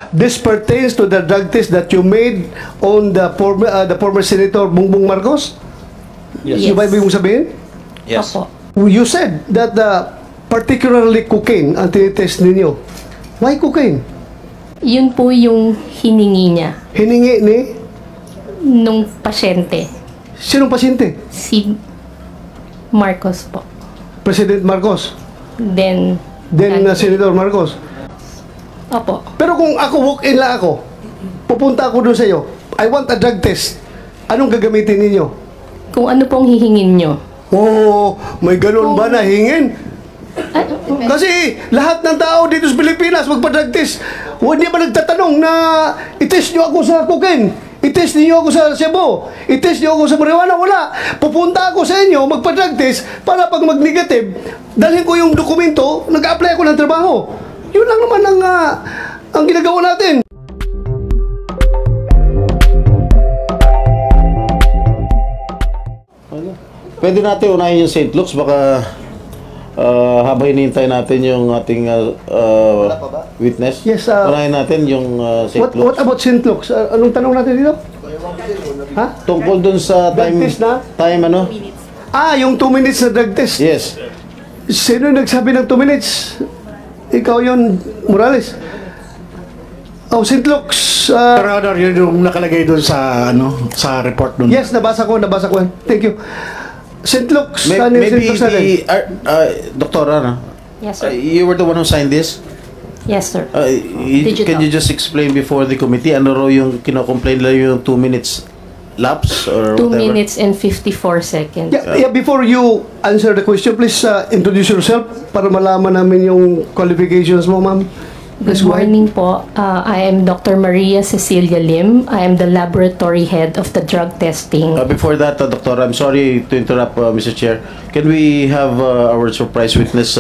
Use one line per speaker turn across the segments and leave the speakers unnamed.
This pertains to the drug test that you made on the former Senator Bongbong Marcos?
Yes.
Yung ba ibig mong sabihin?
Yes.
Opo.
You said that particularly cocaine ang tinitest ninyo. Why cocaine?
Yun po yung hiningi niya
Hiningi ni
nung pasyente.
sinong pasyente?
Si Marcos po.
President Marcos.
Then
Senator Marcos.
Opo.
Pero kung ako walk-in lang ako, pupunta ako doon sa iyo, I want a drug test. Anong gagamitin ninyo?
Kung ano pong hihingin nyo.
Oh, may ganun ba na hingin?
Ay,
Kasi lahat ng tao dito sa Pilipinas magpa-drug test. Hindi ba nagtatanong na i-test nyo ako sa cocaine? I-test niyo ako sa Cebu? I-test niyo ako sa marijuana? Wala. Pupunta ako sa inyo, magpa-drug test para pag mag-negative, dalhin ko yung dokumento, nag-apply ako ng trabaho. Yun lang naman ang ginagawa natin.
Pwede natin unahin yung St. Luke's, baka habang hinihintay natin yung ating witness.
Yes,
unahin natin yung St. Luke's.
What about St. Luke's? Anong tanong natin dito? Ha?
Tungkol dun sa
Drug
time,
test na?
time ano?
Yung 2 minutes na drug test.
Yes.
Sino nagsabi ng 2 minutes? Ikaw yun, Morales. Oh, St. Luke's.
Your Honor, yun yung nakalagay doon sa sa report doon.
Yes, nabasa ko. Thank you. St. Luke's.
Maybe Doktora, no?
yes, sir.
You were the one who signed this?
Yes, sir.
Can
Digital.
you just explain before the committee ano raw yung kino-complain lang yung 2 minutes lapse or
2
whatever?
minutes and 54 seconds.
Yeah, before you answer the question, please introduce yourself para malaman namin yung qualifications mo, ma'am.
Good
Please go ahead.
morning po. I am Dr. Maria Cecilia Lim. I am the laboratory head of the drug testing.
Before that, Doctor, I'm sorry to interrupt, Mr. Chair. Can we have our surprise witness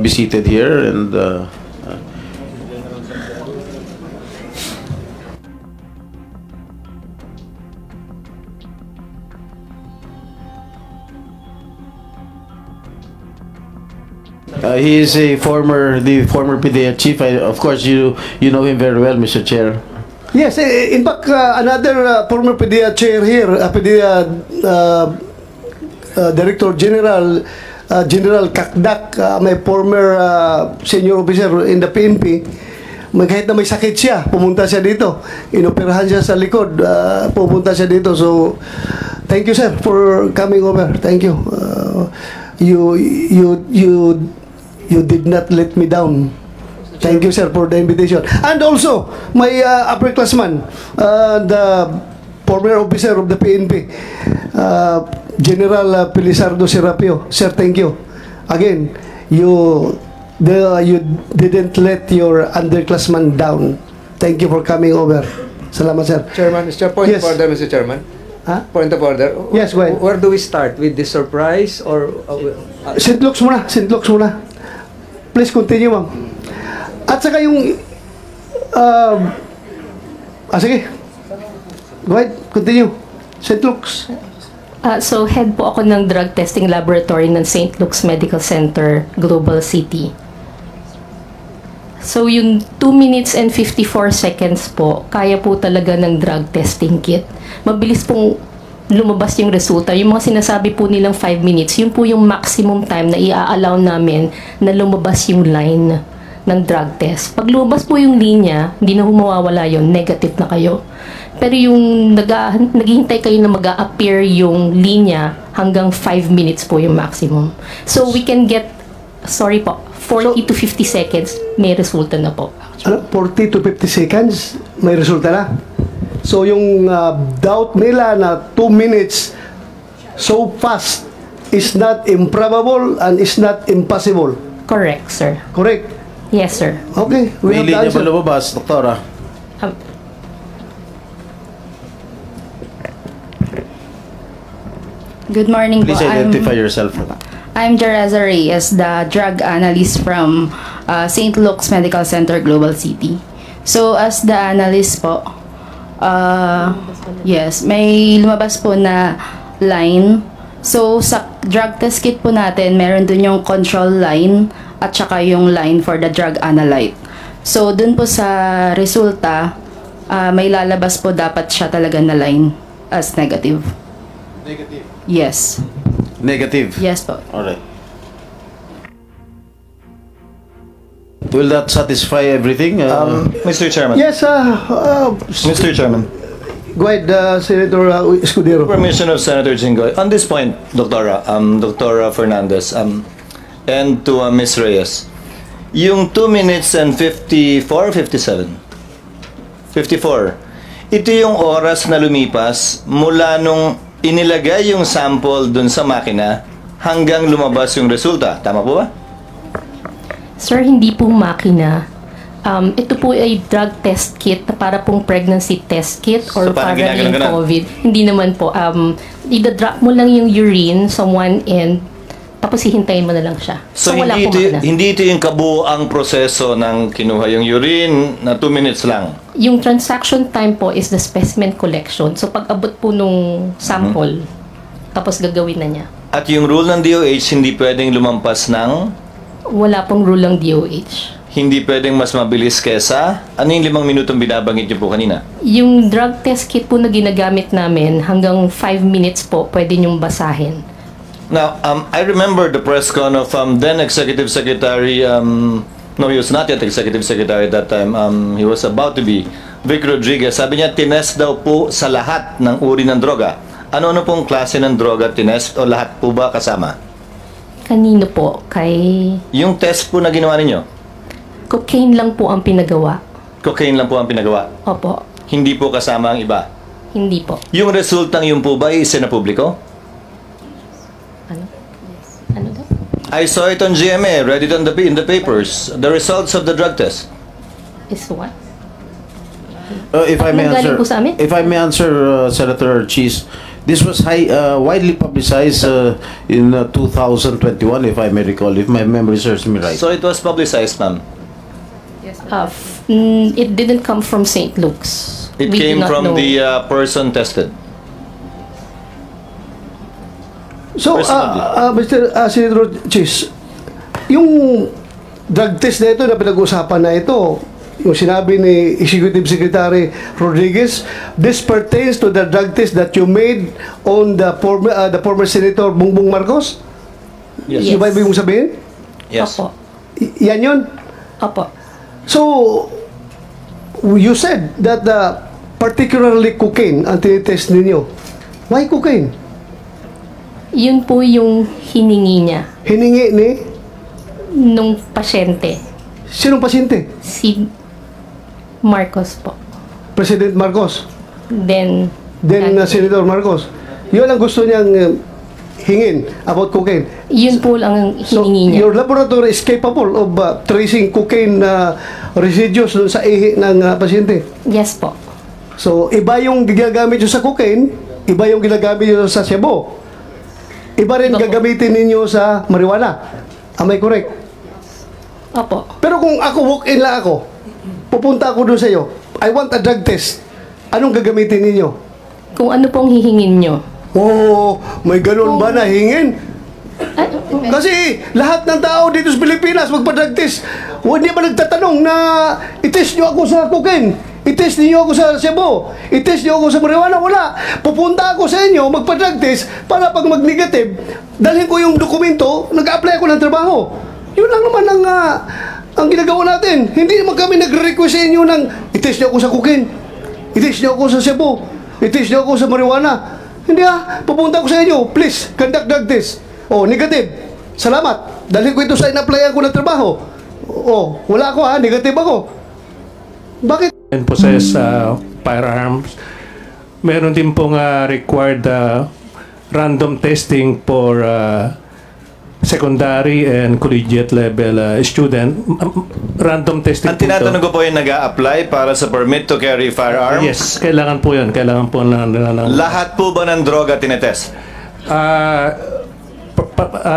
be seated here? And he is the former PDEA chief. Of course, you know him very well, Mr. Chair.
Yes, in fact, another former PDEA chair here, PDEA Director General, General Kakdak, may former senior officer in the PNP. Kahit na may sakit siya, pumunta siya dito. Inoperahan siya sa likod, pumunta siya dito. So, thank you, sir, for coming over. Thank you. You did not let me down. Thank you, sir, for the invitation. And also, my upperclassman, the former officer of the PNP, General Pilisardo Serapio. Sir, thank you. Again, you didn't let your underclassman down. Thank you for coming over. Salamat, sir.
Chairman, Mr. Point
Yes.
of order, Mr. Chairman.
Huh?
Point of order.
Yes, go ahead.
Where do we start? With the surprise or...
St. Luke's muna. St. Luke's muna. Please continue, ma'am. At saka yung... sige. Go ahead. Continue. St. Luke's.
So, head po ako ng drug testing laboratory ng St. Luke's Medical Center, Global City. So, yung 2 minutes and 54 seconds po, kaya po talaga ng drug testing kit. Mabilis pong lumabas yung resulta. Yung mga sinasabi po nilang 5 minutes, yun po yung maximum time na i-allow namin na lumabas yung line ng drug test. Pag lumabas po yung linya, hindi na humawawala yun, negative na kayo. Pero yung naghihintay kayo na mag-a-appear yung linya, hanggang 5 minutes po yung maximum. So we can get, 40 to 50 seconds, may resulta na po.
40 to 50 seconds, may resulta na. So yung doubt nila na 2 minutes so fast is not improbable and is not impossible.
Correct, sir.
Correct?
Yes, sir.
Okay, we
May
have the
linya ba
answer.
lumabas, Doktora?
Good morning
Please
po.
identify yourself.
I'm Jereza Reyes, the drug analyst from St. Luke's Medical Center, Global City. So, as the analyst po, yes, may lumabas po na line. So, sa drug test kit po natin, meron dun yung control line at saka yung line for the drug analyte. So, dun po sa resulta, may lalabas po dapat siya talaga na line as negative.
Negative.
Yes.
Negative.
Yes po.
Alright. Will that satisfy everything?
Mr. Chairman.
Yes,
Mr. Chairman.
go ahead, Senator Escudero.
Permission of Senator Jinggoy. On this point, Dr. Fernandez, and to Ms. Reyes, yung 2 minutes and 54, 57? 54. Ito yung oras na lumipas mula nung inilagay yung sample dun sa makina hanggang lumabas yung resulta. Tama po ba?
Sir, hindi po makina. Ito po ay drug test kit na para pong pregnancy test kit or
So, parang
para
ginaganon
yung
ganon?
COVID. Hindi naman po. Ida-drop mo lang yung urine sa one end, tapos hihintayin mo na lang siya.
So,
wala
hindi,
po
ito,
makina.
hindi ito yung kabuuang proseso ng kinuha yung urine na 2 minutes lang.
Yung transaction time po is the specimen collection. So, pag abot po nung sample, tapos gagawin na niya.
At yung rule ng DOH, hindi pwedeng lumampas ng,
Wala pong rule ng DOH.
hindi pwedeng mas mabilis kesa, ano yung 5 minutong binabanggit niyo po kanina?
Yung drug test kit po na ginagamit namin, hanggang 5 minutes po, pwede niyong basahin.
Now, I remember the press con of then Executive Secretary, no, he was not yet Executive Secretary at that time, he was about to be, Vic Rodriguez. Sabi niya, tinest daw po sa lahat ng uri ng droga. Ano-ano pong klase ng droga tinest o lahat po ba kasama?
Kanino po? Kay
Yung test po na ginawa ninyo,
cocaine lang po ang pinagawa.
cocaine lang po ang pinagawa.
Opo,
Hindi po kasama ang iba.
hindi po.
Yung resultang yun po ba isinapubliko?
Ano? Ano daw?
I saw it on GMA, read it on in the papers. The results of the drug test.
Is what?
If I may
Nanggaling
answer,
po sa amin?
if I may answer, Senator Cheese, this was widely publicized in 2021, if I may recall, if my memory serves me right.
So it was publicized, ma'am.
It didn't come from St. Luke's.
It
We do
came
not
from
know.
the person tested.
So, Mr. Senator Chis, yung drug test na ito na pinag-usapan na ito, yung sinabi ni Executive Secretary Rodriguez, this pertains to the drug test that you made on the former Senator Bongbong Marcos?
Yes.
Yung ba ibig mong sabihin?
Yes.
Opo.
Yan yun?
Opo.
So, you said that particularly cocaine ang tinitest ninyo. Why cocaine?
Yun po yung hiningi niya
Hiningi ni
nung pasyente.
sinong pasyente?
Si Marcos po.
President Marcos.
Then
Senator Marcos. Yun ang gusto niyang hingin about cocaine.
yun po lang ang
So,
hiningi niya.
your laboratory is capable of tracing cocaine residues dun sa ihi ng pasyente.
Yes po.
So, iba yung ginagamit nyo sa cocaine, iba yung ginagamit nyo sa Cebu. Iba rin
Iba po.
gagamitin ninyo sa marijuana. Am I correct?
Opo.
Pero kung ako, walk-in lang ako, pupunta ako doon sa iyo, I want a drug test. Anong gagamitin ninyo?
Kung ano pong hihingin nyo.
Oh, may ganun ba na hingin? Kasi lahat ng tao dito sa Pilipinas magpa-drug test. Hindi ba nagtatanong na i-test nyo ako sa cocaine? I-test niyo ako sa Cebu? I-test niyo ako sa marijuana? Wala. Pupunta ako sa inyo, magpa-drug test para pag mag-negative, dalhin ko yung dokumento, nag-apply ako ng trabaho. Yun lang naman ang ginagawa natin. Hindi naman kami nagre-request sa inyo ng i-test niyo ako sa cocaine. I-test niyo ako sa Cebu. I-test niyo ako sa marijuana. Hindi pupunta ako sa inyo. Please, conduct drug test. Oh, negative. Salamat. Dahil ko ito sa in-applyan ko ng trabaho. Oh, wala ako negative ako. Bakit?
And possess firearms. Meron din pong required random testing for secondary and collegiate level student. Random testing
Ang tinatanong ko po yung nag-a-apply para sa permit to carry firearms.
Yes, kailangan po yun. Kailangan po
Lahat po ba ng droga tinetest?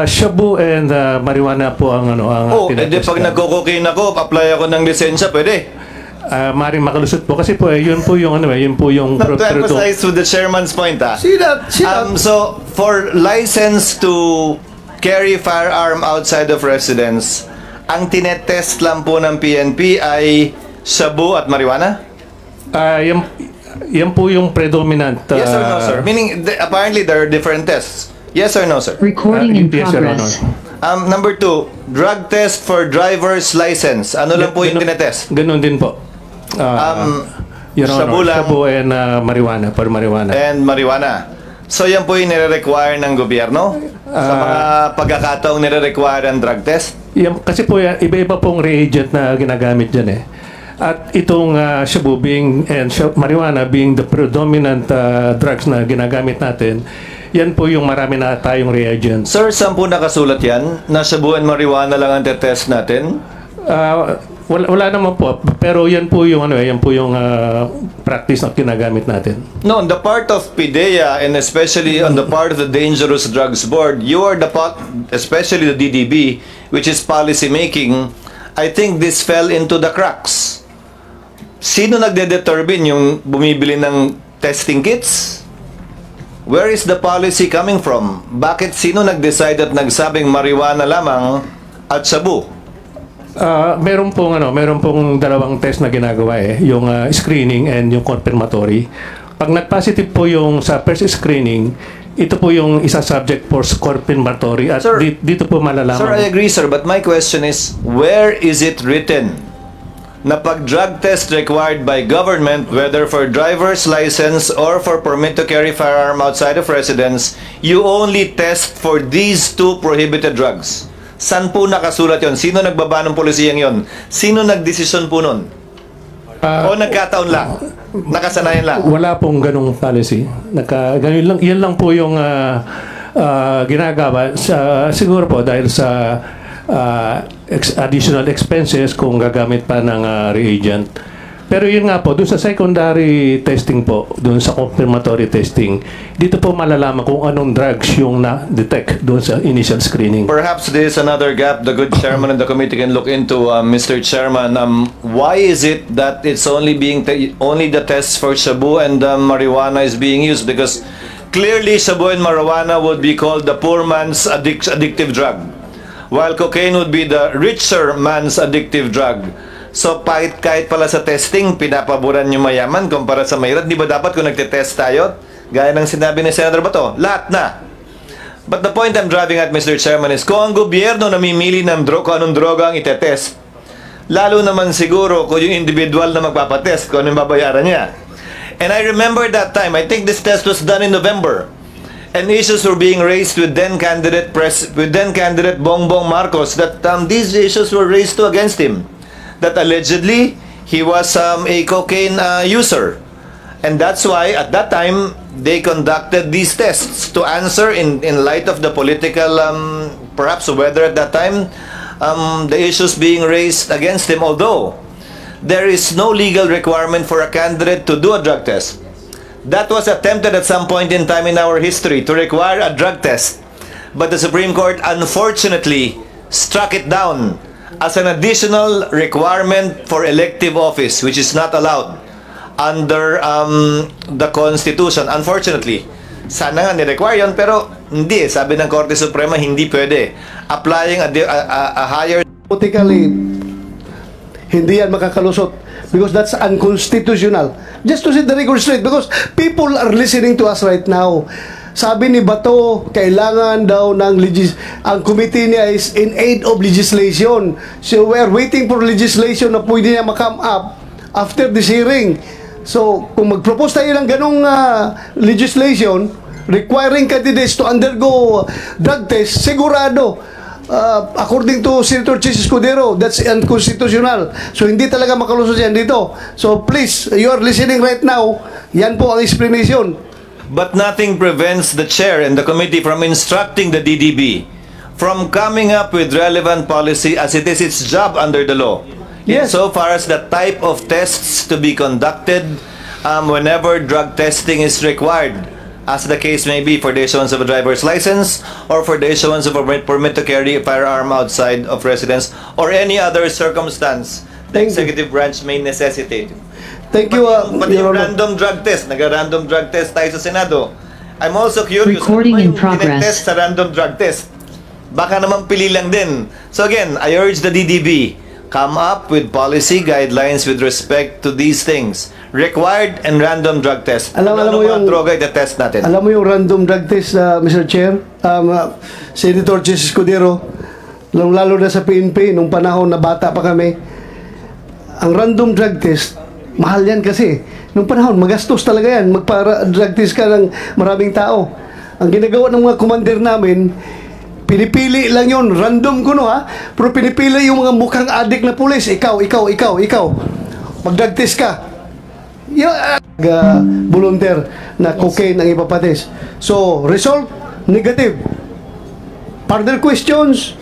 shabu and marijuana po ang
Oh, edi pag nagko-cocaine ako, apply ako ng lisensya, pwede.
maring makalusot po kasi po yun po yung yun po yung
Not to emphasize to the chairman's point,
See that?
So, for license to carry firearm outside of residence, ang tinetest lang po ng PNP ay shabu at marijuana?
Yan po yung predominant.
Yes or no, sir? Meaning, apparently there are different tests. Yes or no, sir?
Recording in
yes, Your Honor.
progress.
Number 2, drug test for driver's license. Ano lang po yung tinetest?
Ganun din po. Your Honor,
shabu lang.
shabu and marijuana, for marijuana.
And marijuana. So yan po yung nire-require ng gobyerno sa mga pagkakataong nire-require ang drug test?
Yan, kasi po yan, iba-iba pong reagent na ginagamit dyan eh. At itong shabu and marijuana being the predominant drugs na ginagamit natin, yan po yung marami na tayong reagents.
Sir, saan po nakasulat yan? Na shabu and marijuana lang ang test natin?
Wala naman po, pero yan po yung practice na ginagamit natin.
No, on the part of PIDEA and especially on the part of the Dangerous Drugs Board, you are the part, especially the DDB, which is policy making. I think this fell into the cracks. Sino nagde-determine yung bumibili ng testing kits? Where is the policy coming from? Bakit sino nag-decide at nagsabing marijuana lamang at shabu?
Meron pong dalawang test na ginagawa eh, yung screening and yung confirmatory. Pag nag-positive po yung sa first screening, ito po yung isa subject for confirmatory at
Sir,
dito po malalaman.
Sir, I agree, sir, but my question is, where is it written na pag drug test required by government, whether for driver's license or for permit to carry firearm outside of residence, you only test for these two prohibited drugs? San po nakasulat yon? Sino nagbaba ng polisiyang yon? Sino nagdesisyon po nun? O nagkataon lang? Nakasanayan lang?
Wala pong ganung policy. Ganun lang, yan lang po yung ginagawa siguro po dahil sa additional expenses kung gagamit pa ng reagent. Pero yun nga po, dun sa secondary testing po, dun sa confirmatory testing, dito po malalaman kung anong drugs yung na-detect dun sa initial screening.
Perhaps there is another gap the good chairman of the committee can look into, Mr. Chairman. Why is it that it's only only the tests for shabu and marijuana is being used? Because clearly shabu and marijuana would be called the poor man's addictive drug, while cocaine would be the richer man's addictive drug. So, kahit pala sa testing, pinapaboran yung mayaman kumpara sa mahirap. Di ba dapat kung nagtitest tayo, gaya ng sinabi ni Senator Bato, lahat na. But the point I'm driving at, Mr. Chairman, is kung ang gobyerno namimili ng kung anong droga ang itetest, lalo naman siguro kung yung individual na magpapatest, kung anong babayaran niya. And I remember that time, I think this test was done in November, and issues were being raised with then candidate Bongbong Marcos that these issues were raised against him. That allegedly he was a cocaine user, and that's why at that time they conducted these tests to answer in light of the political perhaps weather at that time, the issues being raised against him. Although there is no legal requirement for a candidate to do a drug test, that was attempted at some point in time in our history to require a drug test, but the Supreme Court unfortunately struck it down as an additional requirement for elective office, which is not allowed under the Constitution. Unfortunately, sana nga ni-require yun, pero hindi. Sabi ng Korte Suprema, hindi pwede. Applying a higher...
Politically, hindi yan makakalusot because that's unconstitutional. Just to set the record straight, because people are listening to us right now. Sabi ni Bato, kailangan daw ng ang committee niya is in aid of legislation. So we are waiting for legislation na pwede niya ma-come up after this hearing. So kung mag-propose tayo ng ganong legislation requiring candidates to undergo drug test, sigurado according to Senator Chis Escudero, that's unconstitutional. So hindi talaga makalusot yan dito. So please, you are listening right now, yan po ang explanation.
But nothing prevents the chair and the committee from instructing the DDB from coming up with relevant policy as it is its job under the law.
Yes.
So far as the type of tests to be conducted whenever drug testing is required, as the case may be for the issuance of a driver's license or for the issuance of a permit to carry a firearm outside of residence or any other circumstance the executive branch may necessitate.
Thank you,
Pati
Your
yung
Honor.
random drug test, nag-random drug test tayo sa Senado. I'm also curious,
Recording
ano
in
yung
progress.
tinetest sa random drug test? Baka naman pili lang din. So again, I urge the DDB, come up with policy guidelines with respect to these things. Required and random drug test.
Alam mo
mga
yung-
droga itetest natin?
Alam mo yung random drug test, Mr. Chair, Senator Chis Escudero, lalo na sa PNP, nung panahon na bata pa kami, ang random drug test, mahal yan kasi. Nung panahon, magastos talaga yan. Magpa-drug test ka ng maraming tao. Ang ginagawa ng mga commander namin, pinipili lang yun. Random ko no ha. Pero pinipili yung mga mukhang adik na pulis. Ikaw. Mag-drug test ka. Yung volunteer na cocaine ang ipapates. So, result, negative. Further questions,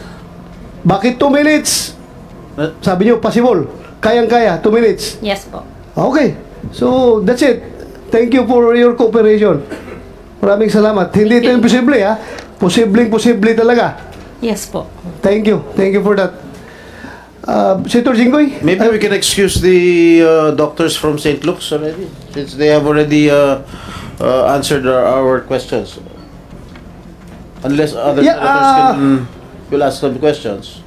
bakit 2 minutes? Sabi nyo, possible. Kayang-kaya, 2 minutes.
Yes po.
Okay. So, that's it. Thank you for your cooperation. Maraming salamat. Hindi ito imposible ha. Posibleng-posible talaga.
Yes po.
Thank you. Thank you for that. Senator Jinggoy?
Maybe we can excuse the doctors from St. Luke's already, since they have already answered our questions. Unless other
Yeah,
senators will ask some questions.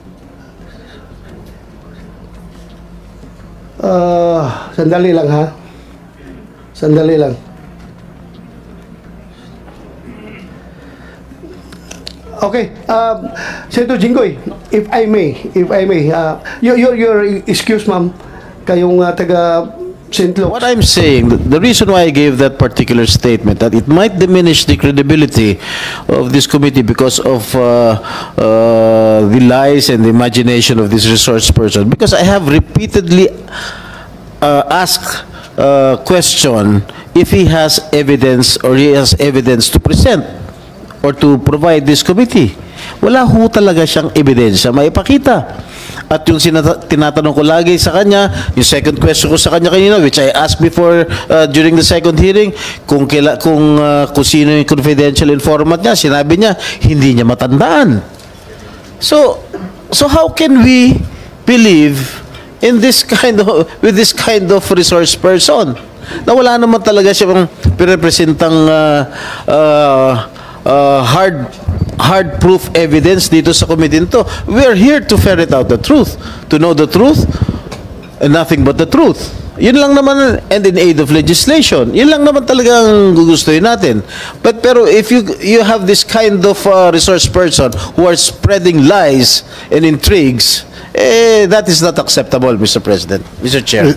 Sandali lang ha. Sandali lang. Okay, Senator Jinggoy, if I may, your excuse ma'am, kayong taga St. Luke's.
What I'm saying, the reason why I gave that particular statement, that it might diminish the credibility of this committee because of the lies and the imagination of this resource person, because I have repeatedly asked question if he has evidence or he has evidence to present or to provide this committee. Wala ho talaga siyang ebidensya maipakita. At yung tinatanong ko lagi sa kanya, yung second question ko sa kanya kanina, which I asked before during the second hearing, kung sino yung confidential informant niya, sinabi niya, hindi niya matandaan. So how can we believe in this with this kind of resource person? Na wala naman talaga siyang pirepresentang hard proof evidence dito sa committee nito. We are here to ferret out the truth, to know the truth and nothing but the truth. Yun lang naman, and in aid of legislation. Yun lang naman talagang gugustuhin natin. Pero if you have this kind of resource person who are spreading lies and intrigues, that is not acceptable, Mr. President, Mr. Chair.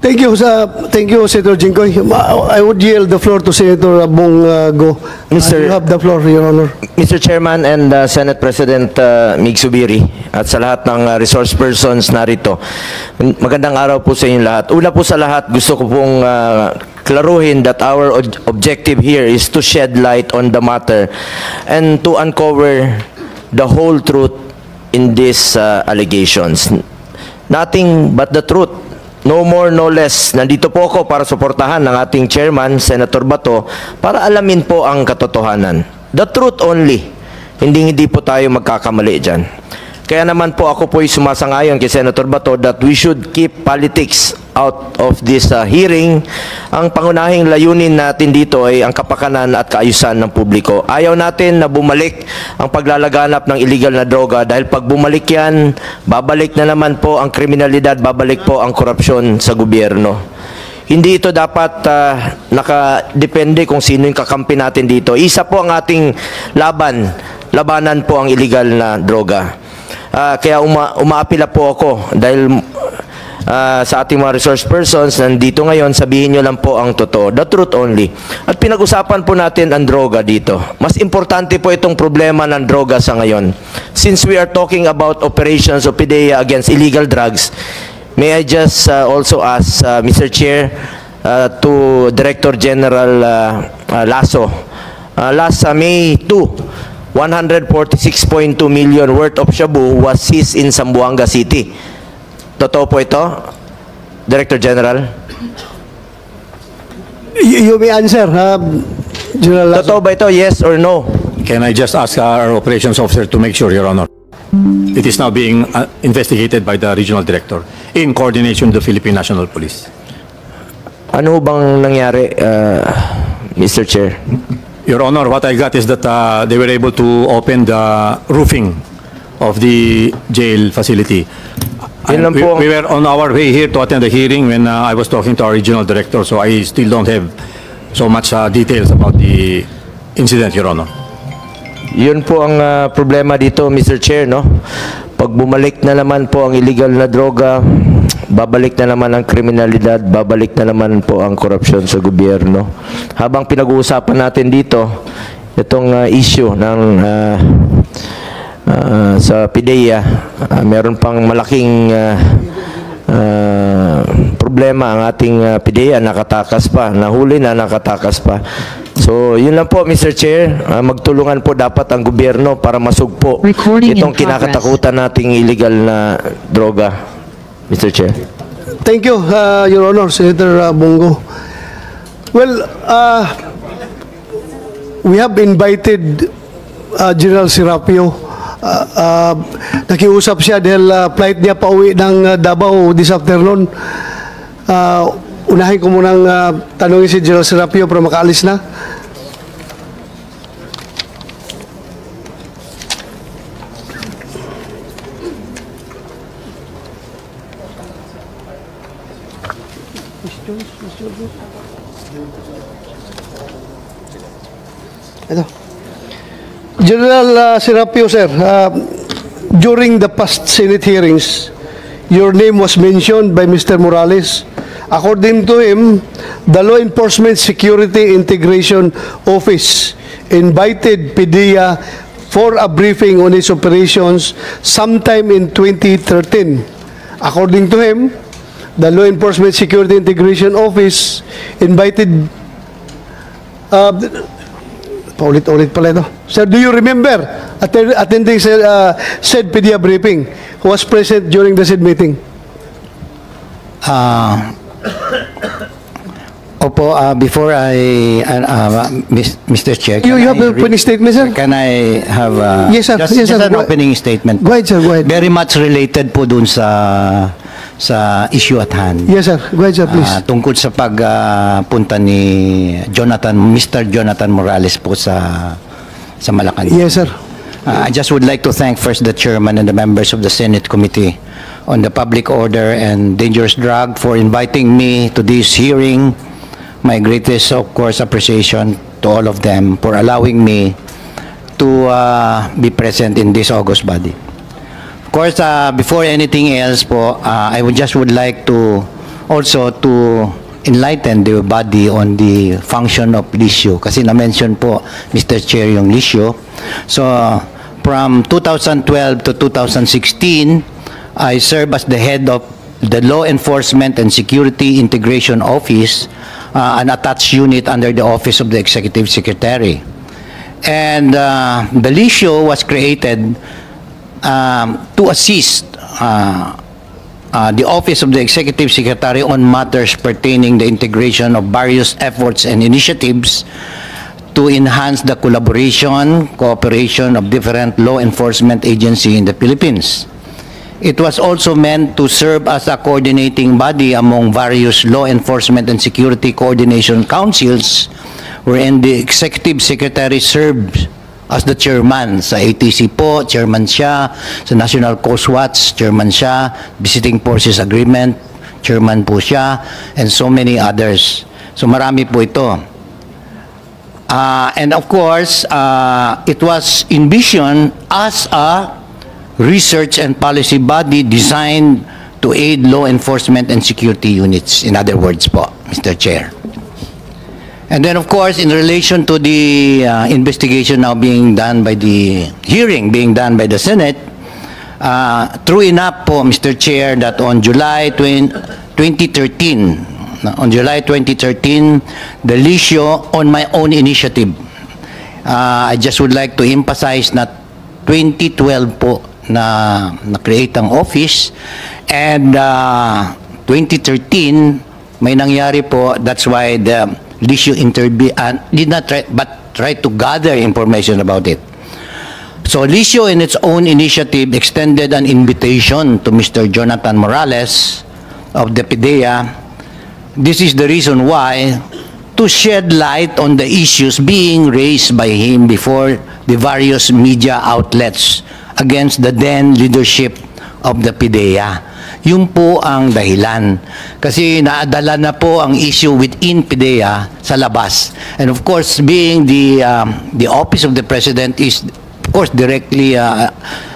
Thank you, Senator Jinggoy. I would yield the floor to Senator Bong Go.
Mr.
You have the floor, Your Honor.
Mr. Chairman and Senate President Mig Subiri at sa lahat ng resource persons narito. Magandang araw po sa inyo lahat. Una po sa lahat, gusto ko pong klaruhin that our objective here is to shed light on the matter and to uncover the whole truth in these allegations. Nothing but the truth. No more, no less. Nandito po ako para suportahan ng ating chairman, Senator Bato, para alamin po ang katotohanan. The truth only. Hindi po tayo magkakamali dyan. Kaya naman po ako po'y sumasangayon kay Senator Bato that we should keep politics out of this hearing. Ang pangunahing layunin natin dito ay ang kapakanan at kaayusan ng publiko. Ayaw natin na bumalik ang paglalaganap ng illegal na droga dahil pag bumalik yan, babalik na naman po ang kriminalidad, babalik po ang korupsyon sa gobyerno. Hindi ito dapat nakadepende kung sino yung kakampi natin dito. Isa po ang ating labanan po ang illegal na droga. Kaya umaapila po ako dahil sa ating mga resource persons nandito ngayon, sabihin nyo lang po ang totoo, the truth only. At pinag-usapan po natin ang droga dito. Mas importante po itong problema ng droga sa ngayon. Since we are talking about operations of PDEA against illegal drugs, may I just also ask Mr. Chair to Director General Lasso, last May 2, 146.2 million worth of shabu was seized in Zamboanga City. Totoo po ito, Director General?
You may answer, General Lasso.
Totoo ba ito, yes or no?
Can I just ask our operations officer to make sure, Your Honor? It is now being investigated by the regional director in coordination with the Philippine National Police.
Ano bang nangyari, Mr. Chair?
Your Honor, what I got is that they were able to open the roofing of the jail facility.
Yun lang po.
We were on our way here to attend the hearing when I was talking to our regional director, so I still don't have so much details about the incident, Your Honor.
Yun po ang problema dito, Mr. Chair, no? Pag bumalik na naman po ang illegal na droga, babalik na naman ang kriminalidad, babalik na naman po ang korupsyon sa gobyerno. Habang pinag-uusapan natin dito, itong issue ng sa PIDEA, meron pang malaking problema ang ating PIDEA, nakatakas pa, nahuli na nakatakas pa. So, yun lang po, Mr. Chair. Magtulungan po dapat ang gobyerno para masugpo itong kinakatakutan nating illegal na droga, Mr. Chair.
Thank you, Your Honor, Senator Bongo. Well, we have invited General Serapio. Nakiusap siya dahil flight niya pa uwi ng Davao this afternoon. Unahin ko munang tanongin si General Serapio para makaalis na. Ito. General Serapio, sir, during the past Senate hearings, your name was mentioned by Mr. Morales. According to him, the Law Enforcement Security Integration Office invited PIDEA for a briefing on its operations sometime in 2013. According to him, the Law Enforcement Security Integration Office invited paulit-ulit pala ito. Sir, do you remember attending said PIDEA briefing? Who was present during the said meeting?
Opo, before Mr. Chair,
You have an opening statement, sir?
Can I have
Yes, sir.
just
Yes, sir.
an
Go-
opening statement?
Go ahead, sir. Go ahead.
Very much related po dun sa issue at hand.
Yes, sir. Go ahead, sir, please.
Tungkol sa pagpunta ni Mr. Jonathan Morales po sa Malacanang.
Yes, sir.
I just would like to thank first the chairman and the members of the Senate Committee on the Public Order and Dangerous Drug for inviting me to this hearing. My greatest, of course, appreciation to all of them for allowing me to be present in this august body. Of course, before anything else po, I would like to also to enlighten the body on the function of LISIO. Kasi na-mention po, Mr. Chair, yung LISIO. So, from 2012 to 2016, I served as the head of the Law Enforcement and Security Integration Office, an attached unit under the Office of the Executive Secretary. And the LISIO was created to assist the Office of the Executive Secretary on matters pertaining the integration of various efforts and initiatives to enhance the collaboration, cooperation of different law enforcement agencies in the Philippines. It was also meant to serve as a coordinating body among various law enforcement and security coordination councils, wherein the Executive Secretary served as the chairman. Sa ATC po, chairman siya. Sa National Coast Watch, chairman siya. Visiting Forces Agreement, chairman po siya. And so many others. So marami po ito. And of course, it was envisioned as a research and policy body designed to aid law enforcement and security units. In other words po, Mr. Chair. And then of course, in relation to the investigation now being done by the hearing being done by the Senate, true enough po, Mr. Chair, that on July 2013, the LISIO, on my own initiative, I just would like to emphasize na 2012 po na create ang office, and 2013 may nangyari po. That's why the LISIO did not try to gather information about it. So LISIO in its own initiative extended an invitation to Mr. Jonathan Morales of the PIDEA. This is the reason why to shed light on the issues being raised by him before the various media outlets against the then leadership of the PIDEA. Yun po ang dahilan. Kasi naadala na po ang issue within PIDEA sa labas. And of course, being the office of the President is, of course, directly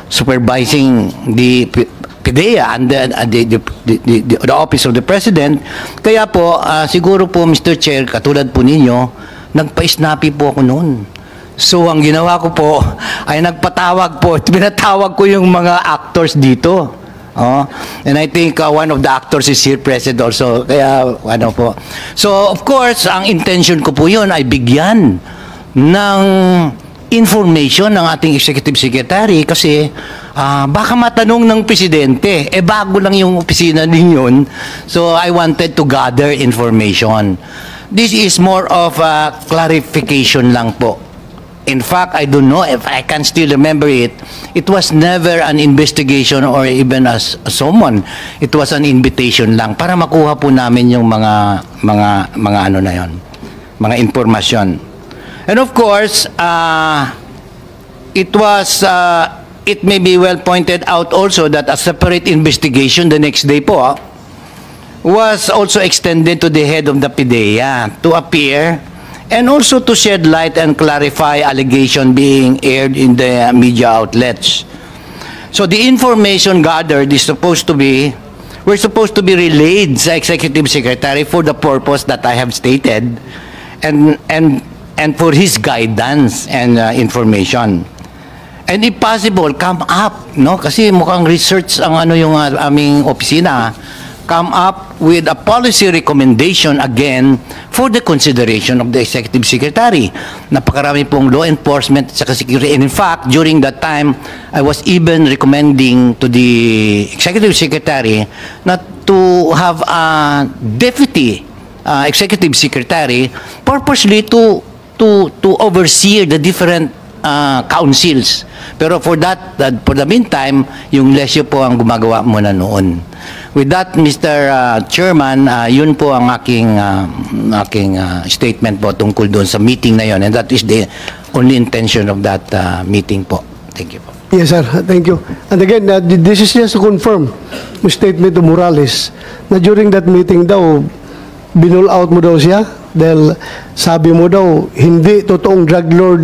supervising the PIDEA and the office of the President. Kaya po, siguro po, Mr. Chair, katulad po ninyo, nagpa-snappy po ako noon. So, ang ginawa ko po ay nagpatawag po. Pinatawag ko yung mga actors dito. Oh, and I think one of the actors is here present also. Kaya, ano po. So, of course, ang intention ko po yun ay bigyan ng information ng ating executive secretary kasi baka matanong ng presidente, bago lang yung opisina ninyon. So, I wanted to gather information. This is more of a clarification lang po. In fact, I don't know if I can still remember it. It was never an investigation or even as someone. It was an invitation lang para makuha po namin yung mga ano na yon, mga impormasyon. And of course, it may be well pointed out also that a separate investigation the next day po was also extended to the head of the PIDEA to appear and also to shed light and clarify allegation being aired in the media outlets. So the information gathered is supposed to be relayed sa Executive Secretary for the purpose that I have stated and for his guidance and information. And if possible, come up, no? Kasi mukhang research ang ano yung aming opisina, come up with a policy recommendation again for the consideration of the Executive Secretary. Napakarami pong law enforcement at security. And in fact, during that time, I was even recommending to the Executive Secretary not to have a deputy Executive Secretary purposely to oversee the different councils. Pero for the meantime, yung lesyo po ang gumagawa muna noon. With that, Mr. Chairman, yun po ang aking statement po tungkol doon sa meeting na yun. And that is the only intention of that meeting po. Thank you po.
Yes, sir. Thank you. And again, this is just to confirm yung statement to Morales na during that meeting daw, binul out mo daw siya dahil sabi mo daw, hindi totoong drug lord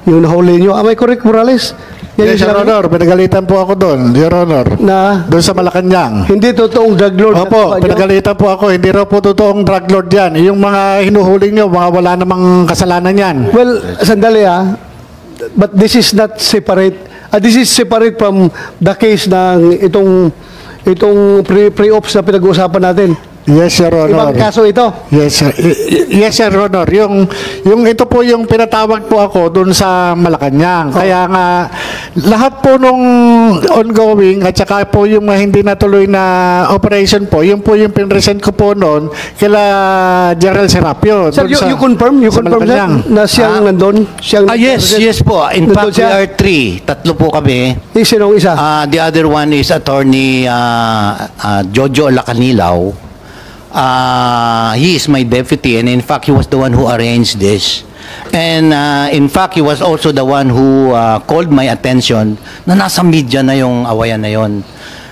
yung nahuli nyo. Am I correct, Morales?
Yes, Your Honor. Pinagalitan po ako doon, Your Honor.
Na?
Doon sa Malacanang.
Hindi totoong drug lord.
Opo, pinagalitan po ako. Hindi raw po totoong drug lord yan. Yung mga hinuhuli nyo, mga wala namang kasalanan yan.
Well, sandali but this is not separate. This is separate from the case ng itong pre-ops na pinag-uusapan natin.
Yes, Your Honor.
Ibang kaso ito?
Yes, sir. Yes, Your Honor. Yung ito po yung pinatawag po ako doon sa Malacanang. Kaya nga, lahat po nung ongoing at saka po yung hindi natuloy na operation po, yung po yung pinresent ko po noon kila General Serapio.
Sir, you confirm that na siyang nandun?
Yes po. In fact, we are three. Tatlo po kami.
Sinong isa?
The other one is Attorney Jojo Lacanilaw. He is my deputy, and in fact, he was the one who arranged this. And in fact, he was also the one who called my attention na nasa media na yung awayan na yon.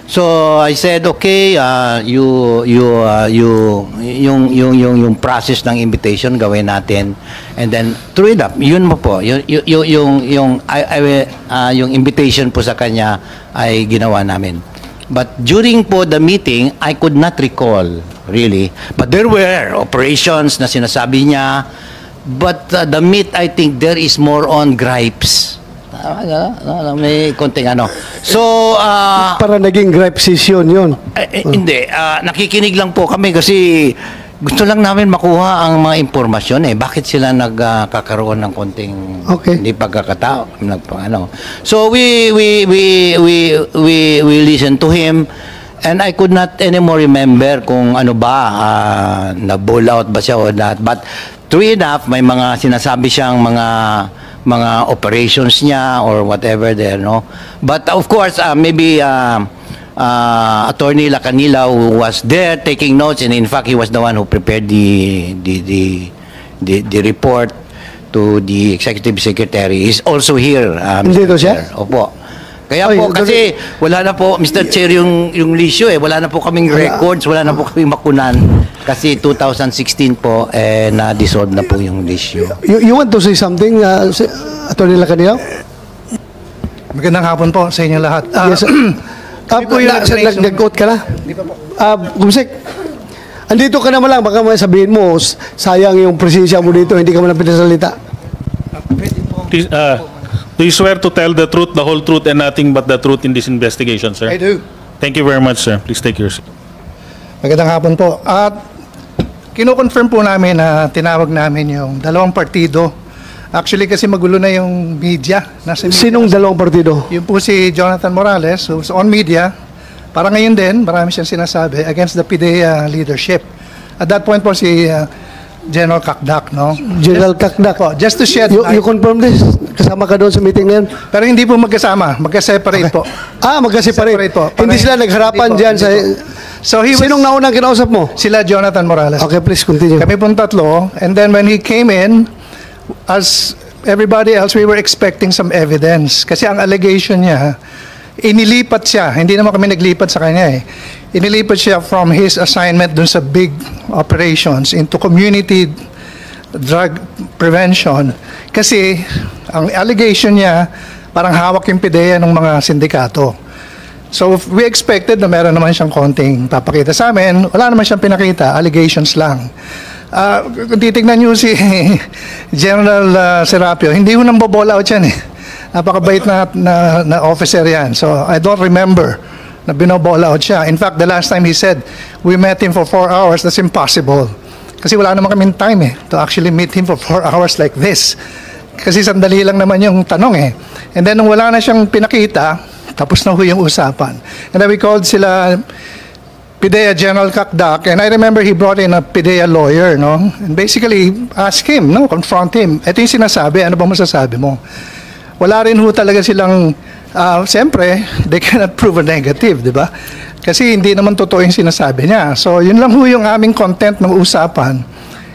So I said, okay, yung process ng invitation gawin natin, and then through it up. Yun mo po, yung invitation po sa kanya ay ginawa namin. But during po the meeting, I could not recall really. But there were operations na sinasabi niya. But the meat, I think, there is more on gripes. May konting ano. So,
para naging gripe session yun.
Hindi. Nakikinig lang po kami kasi gusto lang namin makuha ang mga impormasyon Bakit sila nagkakaroon ng konting hindi pagkakatao, ano. So we listen to him, and I could not anymore remember kung ano ba na-bowl out ba siya o not. But true enough, may mga sinasabi siyang mga operations niya or whatever there, no. But of course, maybe Attorney Lacanila who was there taking notes, and in fact he was the one who prepared the the report to the Executive Secretary is also here.
Nandito
Mr.
siya?
Chair. Opo. Kaya
Ay,
po, kasi wala na po, Mr. Chair, yung issue eh. Wala na po kaming records, wala na po kaming makunan. Kasi 2016 po, na-dissolve na po yung issue.
You want to say something, Atty. Lacanio?
Magandang hapon po sa inyo lahat.
Yes, sir. Nag-quote ka na? Kumsik, andito ka naman lang, baka may sabihin mo, sayang yung presensya mo dito, hindi ka man pinasalita.
Do you swear to tell the truth, the whole truth, and nothing but the truth in this investigation, sir?
I do.
Thank you very much, sir. Please take your seat.
Magandang hapon po. At kino-confirm po namin na tinawag namin yung dalawang partido. Actually kasi magulo na yung media. Nasa media.
Sinong dalawang partido?
Yung po si Jonathan Morales, who's on media. Para ngayon din, marami siyang sinasabi against the PIDEA leadership. At that point po si General Kakdak, no?
General Kakdak.
Po, just to shed
You confirm this? Kasama ka doon sa meeting na yun?
Pero hindi po magkasama, magka-separate po.
Magka-separate
po.
Hindi sila nagharapan
Hindi po,
dyan sa...
hindi po. So he was,
Sinong naunang kinausap mo?
Sila Jonathan Morales.
Okay, please continue.
Kami pong tatlo. And then when he came in, as everybody else, we were expecting some evidence. Kasi ang allegation niya, inilipat siya. Hindi naman kami naglipat sa kanya eh. Inilipat siya from his assignment dun sa big operations into community drug prevention. Kasi ang allegation niya, parang hawak yung PIDEA ng mga sindikato. So we expected na meron naman siyang konting papakita sa amin. Wala naman siyang pinakita, allegations lang. Kung titignan niyo si General Serapio, hindi ko nang ball out yan eh. Napakabait na officer yan. So I don't remember na binoball out siya. In fact, the last time he said, we met him for 4 hours, that's impossible. Kasi wala naman kaming time eh, to actually meet him for 4 hours like this. Kasi sandali lang naman yung tanong eh. And then nung wala na siyang pinakita, tapos na ho yung usapan. And then we called sila PIDEA General Kakdak, and I remember he brought in a PIDEA lawyer, no? And basically, ask him, no? Confront him. Ito yung sinasabi, ano ba masasabi mo? Wala rin ho talaga silang, siyempre, they cannot prove a negative, di ba? Kasi hindi naman totoo yung sinasabi niya. So, yun lang ho yung aming content ng usapan.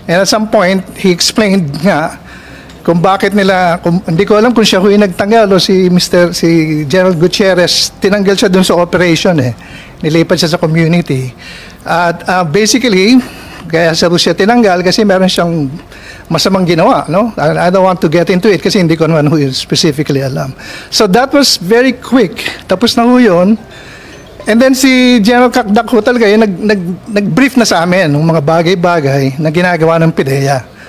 And at some point, he explained nga, kung bakit nila, hindi ko alam kung siya yung nagtanggal o si General Gutierrez, tinanggal siya dun sa operation eh. Nilipat siya sa community. At basically, kaya siya tinanggal kasi meron siyang masamang ginawa, no? I don't want to get into it kasi hindi ko naman specifically alam. So that was very quick. Tapos na ho yun. And then si General Kakdak ho talaga yung nag-brief na sa amin ng mga bagay-bagay na ginagawa ng PIDEA.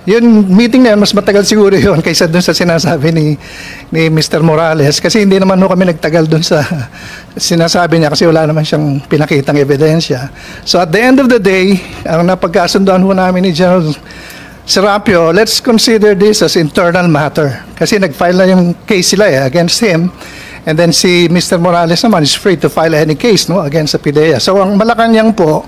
Yun, meeting na yun, mas matagal siguro yun kaysa dun sa sinasabi ni Mr. Morales kasi hindi naman kami nagtagal dun sa sinasabi niya kasi wala naman siyang pinakitang ebidensya. So at the end of the day, ang napagkasundoan namin ni General Serapio, let's consider this as internal matter kasi nag-file na yung case sila against him, and then si Mr. Morales naman is free to file any case against the PIDEA. So ang Malacanang po,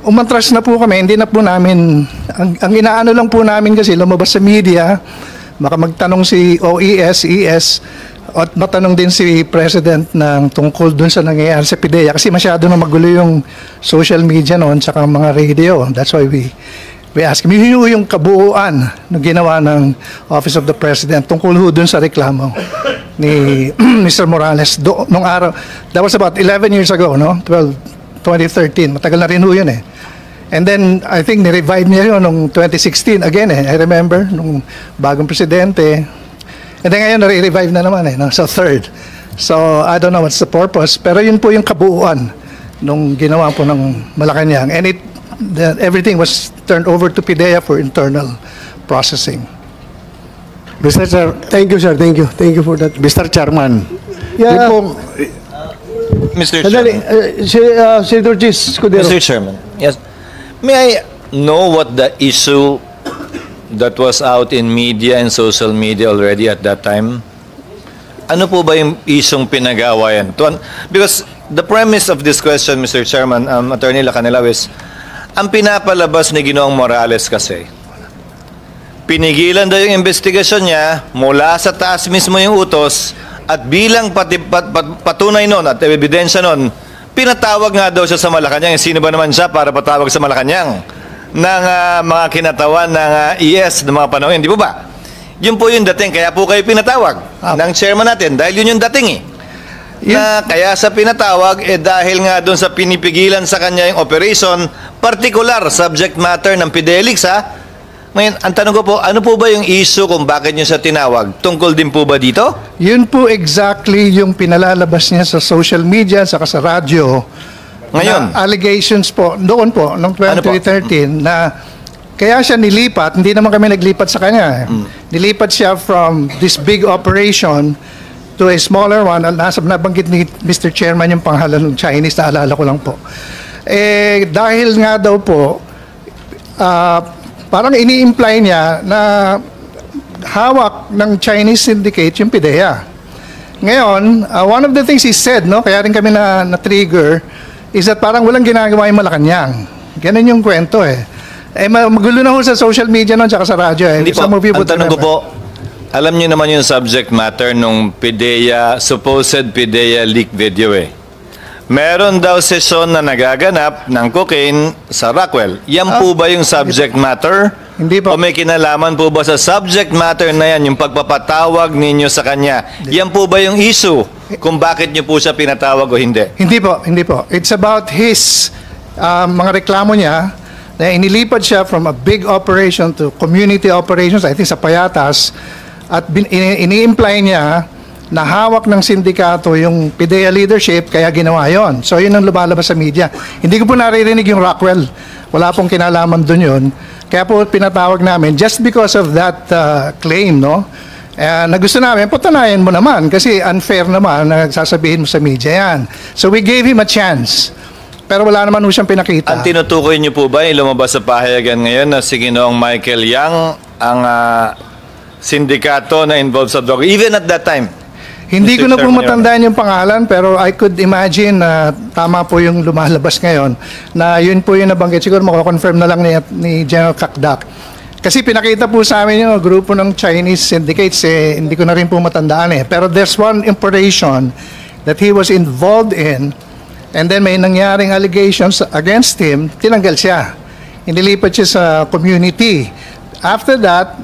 umatras na po kami, hindi na po namin, ang inaano lang po namin kasi lumabas sa media, baka magtanong si OES, ES, at matanong din si President ng tungkol dun sa nangyayari sa PIDEA kasi masyado na magulo yung social media noon tsaka mga radio. That's why we ask him. Yun yung kabuuan na ginawa ng Office of the President tungkol dun sa reklamo ni Mr. Morales nung araw. That was about 11 years ago, no? 2013. Matagal na rin yun eh. And then, I think, ni-revive niya yun noong 2016. Again I remember, nung bagong presidente. And then ngayon, nare-revive na naman no? So, third. So, I don't know what's the purpose. Pero yun po yung kabuuan nung ginawa po ng Malacanang. And everything was turned over to PIDEA for internal processing.
Mr. Chair,
Thank you, sir. Thank you. Thank you for that.
Mr. Chairman,
Yeah.
yun pong,
Mr.
Sandali,
Chairman.
Senator Chis Escudero.
Mr. Chairman, yes. May I know what the issue that was out in media and social media already at that time? Ano po ba yung isyong pinag-aawayan? Because the premise of this question, Mr. Chairman, Attorney Lacanelao, is ang pinapalabas ni Ginoong Morales kasi, pinigilan daw yung investigasyon niya mula sa taas mismo yung utos at bilang patunay nun at ebidensya nun, pinatawag nga daw siya sa Malacanang. Sino ba naman siya para patawag sa Malacanang? ng mga kinatawan ng ES ng mga panahon, di po ba? Yun po yung dating, kaya po kayo pinatawag ng chairman natin, dahil yun yung dating na kaya sa pinatawag, dahil nga doon sa pinipigilan sa kanya yung operation, particular subject matter ng Fidelix, Ngayon, ang tanong ko po, ano po ba yung issue kung bakit nyo siya tinawag? Tungkol din po ba dito?
Yun po exactly yung pinalalabas niya sa social media, saka sa radyo.
Ngayon?
Na allegations po, noon po, noong 2013, na kaya siya nilipat, hindi naman kami naglipat sa kanya. Nilipat siya from this big operation to a smaller one. Nabanggit ni Mr. Chairman yung pangalan ng Chinese, naalala ko lang po. Dahil nga daw po, parang ini-imply niya na hawak ng Chinese syndicate yung PIDEA. Ngayon, one of the things he said, kaya rin kami na-trigger, is that parang walang ginagawa yung Malacanang. Ganun yung kwento magulo na ho sa social media nun, tsaka sa radyo.
Hindi po, ang tanong ko po, alam niyo naman yung subject matter nung PIDEA, supposed PIDEA leak video Meron daw sesyon na nagaganap ng cocaine sa Rockwell. Yan po ba yung subject matter?
Hindi po.
O may kinalaman po ba sa subject matter na yan, yung pagpapatawag ninyo sa kanya? Yan po ba yung issue kung bakit nyo po siya pinatawag o hindi?
Hindi po. It's about his mga reklamo niya na inilipat siya from a big operation to community operations, I think sa Payatas, at ini-imply niya na hawak ng sindikato yung PIDEA leadership, kaya ginawa yon. So yun ang lumalabas sa media. Hindi ko po naririnig yung Rockwell. Wala pong kinalaman dun yun. Kaya po pinatawag namin just because of that claim, na gusto namin, patunayan mo naman kasi unfair naman na sasabihin mo sa media yan. So we gave him a chance. Pero wala naman po siyang pinakita.
Ang tinutukoy niyo po ba yung lumabas sa pahayagan ngayon na si Ginoong Michael Yang ang sindikato na involved sa drug, even at that time?
Hindi ko na po matandaan yung pangalan, pero I could imagine na tama po yung lumalabas ngayon, na yun po yung nabanggit. Siguro makakonfirm na lang ni General Kakdak. Kasi pinakita po sa amin yung grupo ng Chinese syndicates, hindi ko na rin po matandaan Pero there's one operation that he was involved in, and then may nangyaring allegations against him, tinanggal siya. Inilipat siya sa community. After that,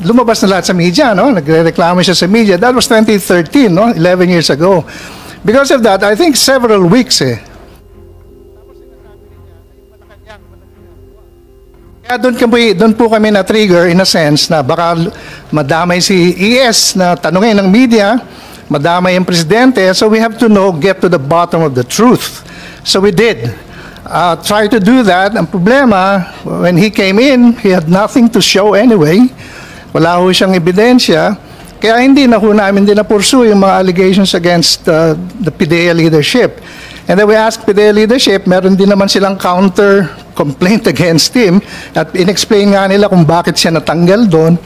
lumabas na lahat sa media, nagrereklamo siya sa media. That was 2013, 11 years ago. Because of that, I think several weeks Kaya doon po kami na-trigger in a sense na baka madamay si ES na tanungin ng media, madamay yung presidente, so we have to get to the bottom of the truth. So we did. Try to do that. Ang problema, when he came in, he had nothing to show anyway. Wala ho siyang ebidensya, kaya hindi na ho namin din na-pursue yung mga allegations against the PIDEA leadership. And then we asked PIDEA leadership, meron din naman silang counter-complaint against him at in-explain nga nila kung bakit siya natanggal doon.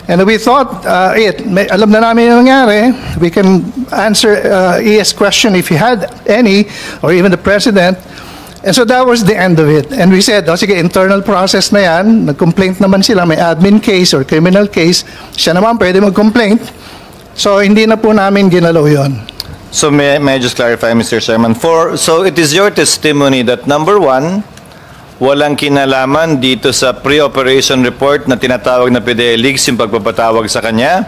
And we thought, alam na namin yung nangyari, we can answer ES question if he had any, or even the president. And so that was the end of it. And we said, sige, internal process na yan. Nag-complaint naman sila. May admin case or criminal case. Siya naman pwede mag-complaint. So hindi na po namin ginalaw yun.
So may I just clarify, Mr. Chairman? So it is your testimony that number one, walang kinalaman dito sa pre-operation report na tinatawag na PIDEA leaks yung pagpapatawag sa kanya.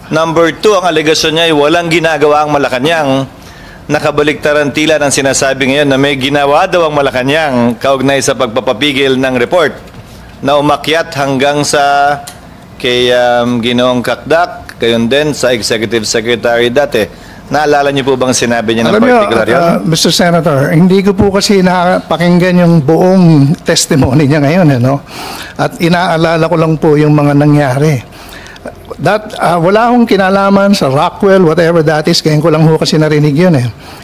Number two, ang alegasyon niya ay walang ginagawa ang Malacanang. Nakabaliktaran tila ng sinasabi ngayon na may ginawa daw ang Malacanang kaugnay sa pagpapapigil ng report na umakyat hanggang sa kay Ginoong Kakdak, gayon din sa Executive Secretary dati. Naalala niyo po bang sinabi niya ng particular yun?
Mr. Senator, hindi ko po kasi napakinggan yung buong testimony niya ngayon. At inaalala ko lang po yung mga nangyari. Wala akong kinalaman sa Rockwell, whatever that is, kaya ko lang ho kasi narinig yun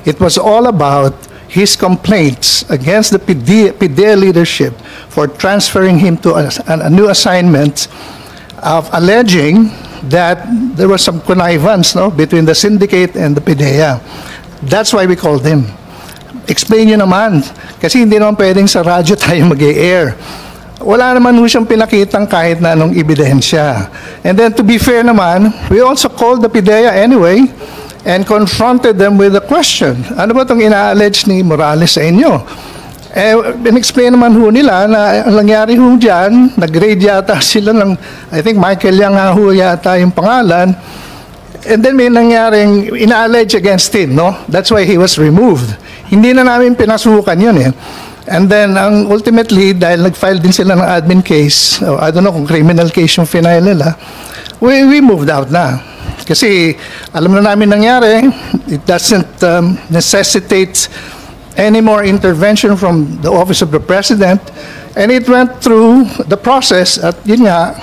It was all about his complaints against the PIDEA leadership for transferring him to a new assignment of alleging that there was some connivance between the syndicate and the PIDEA. That's why we called him. Explain nyo naman, kasi hindi naman pwedeng sa radyo tayo mag-e-air. Wala naman ho siyang pinakitang kahit na anong ebidensya. And then to be fair naman, we also called the PIDEA anyway and confronted them with a question. Ano ba itong ina-allege ni Morales sa inyo? In-explain naman ho nila na ang nangyari ho dyan, nag-raid yata sila ng, I think Michael Yang nga ho yata yung pangalan, and then may nangyaring ina-allege against him, no? That's why he was removed. Hindi na namin pinasukan yun eh. And then, ultimately, dahil nag-file din sila ng admin case, I don't know kung criminal case yung final nila, we moved out na. Kasi alam na namin nangyari, it doesn't necessitate any more intervention from the Office of the President, and it went through the process at yun nga,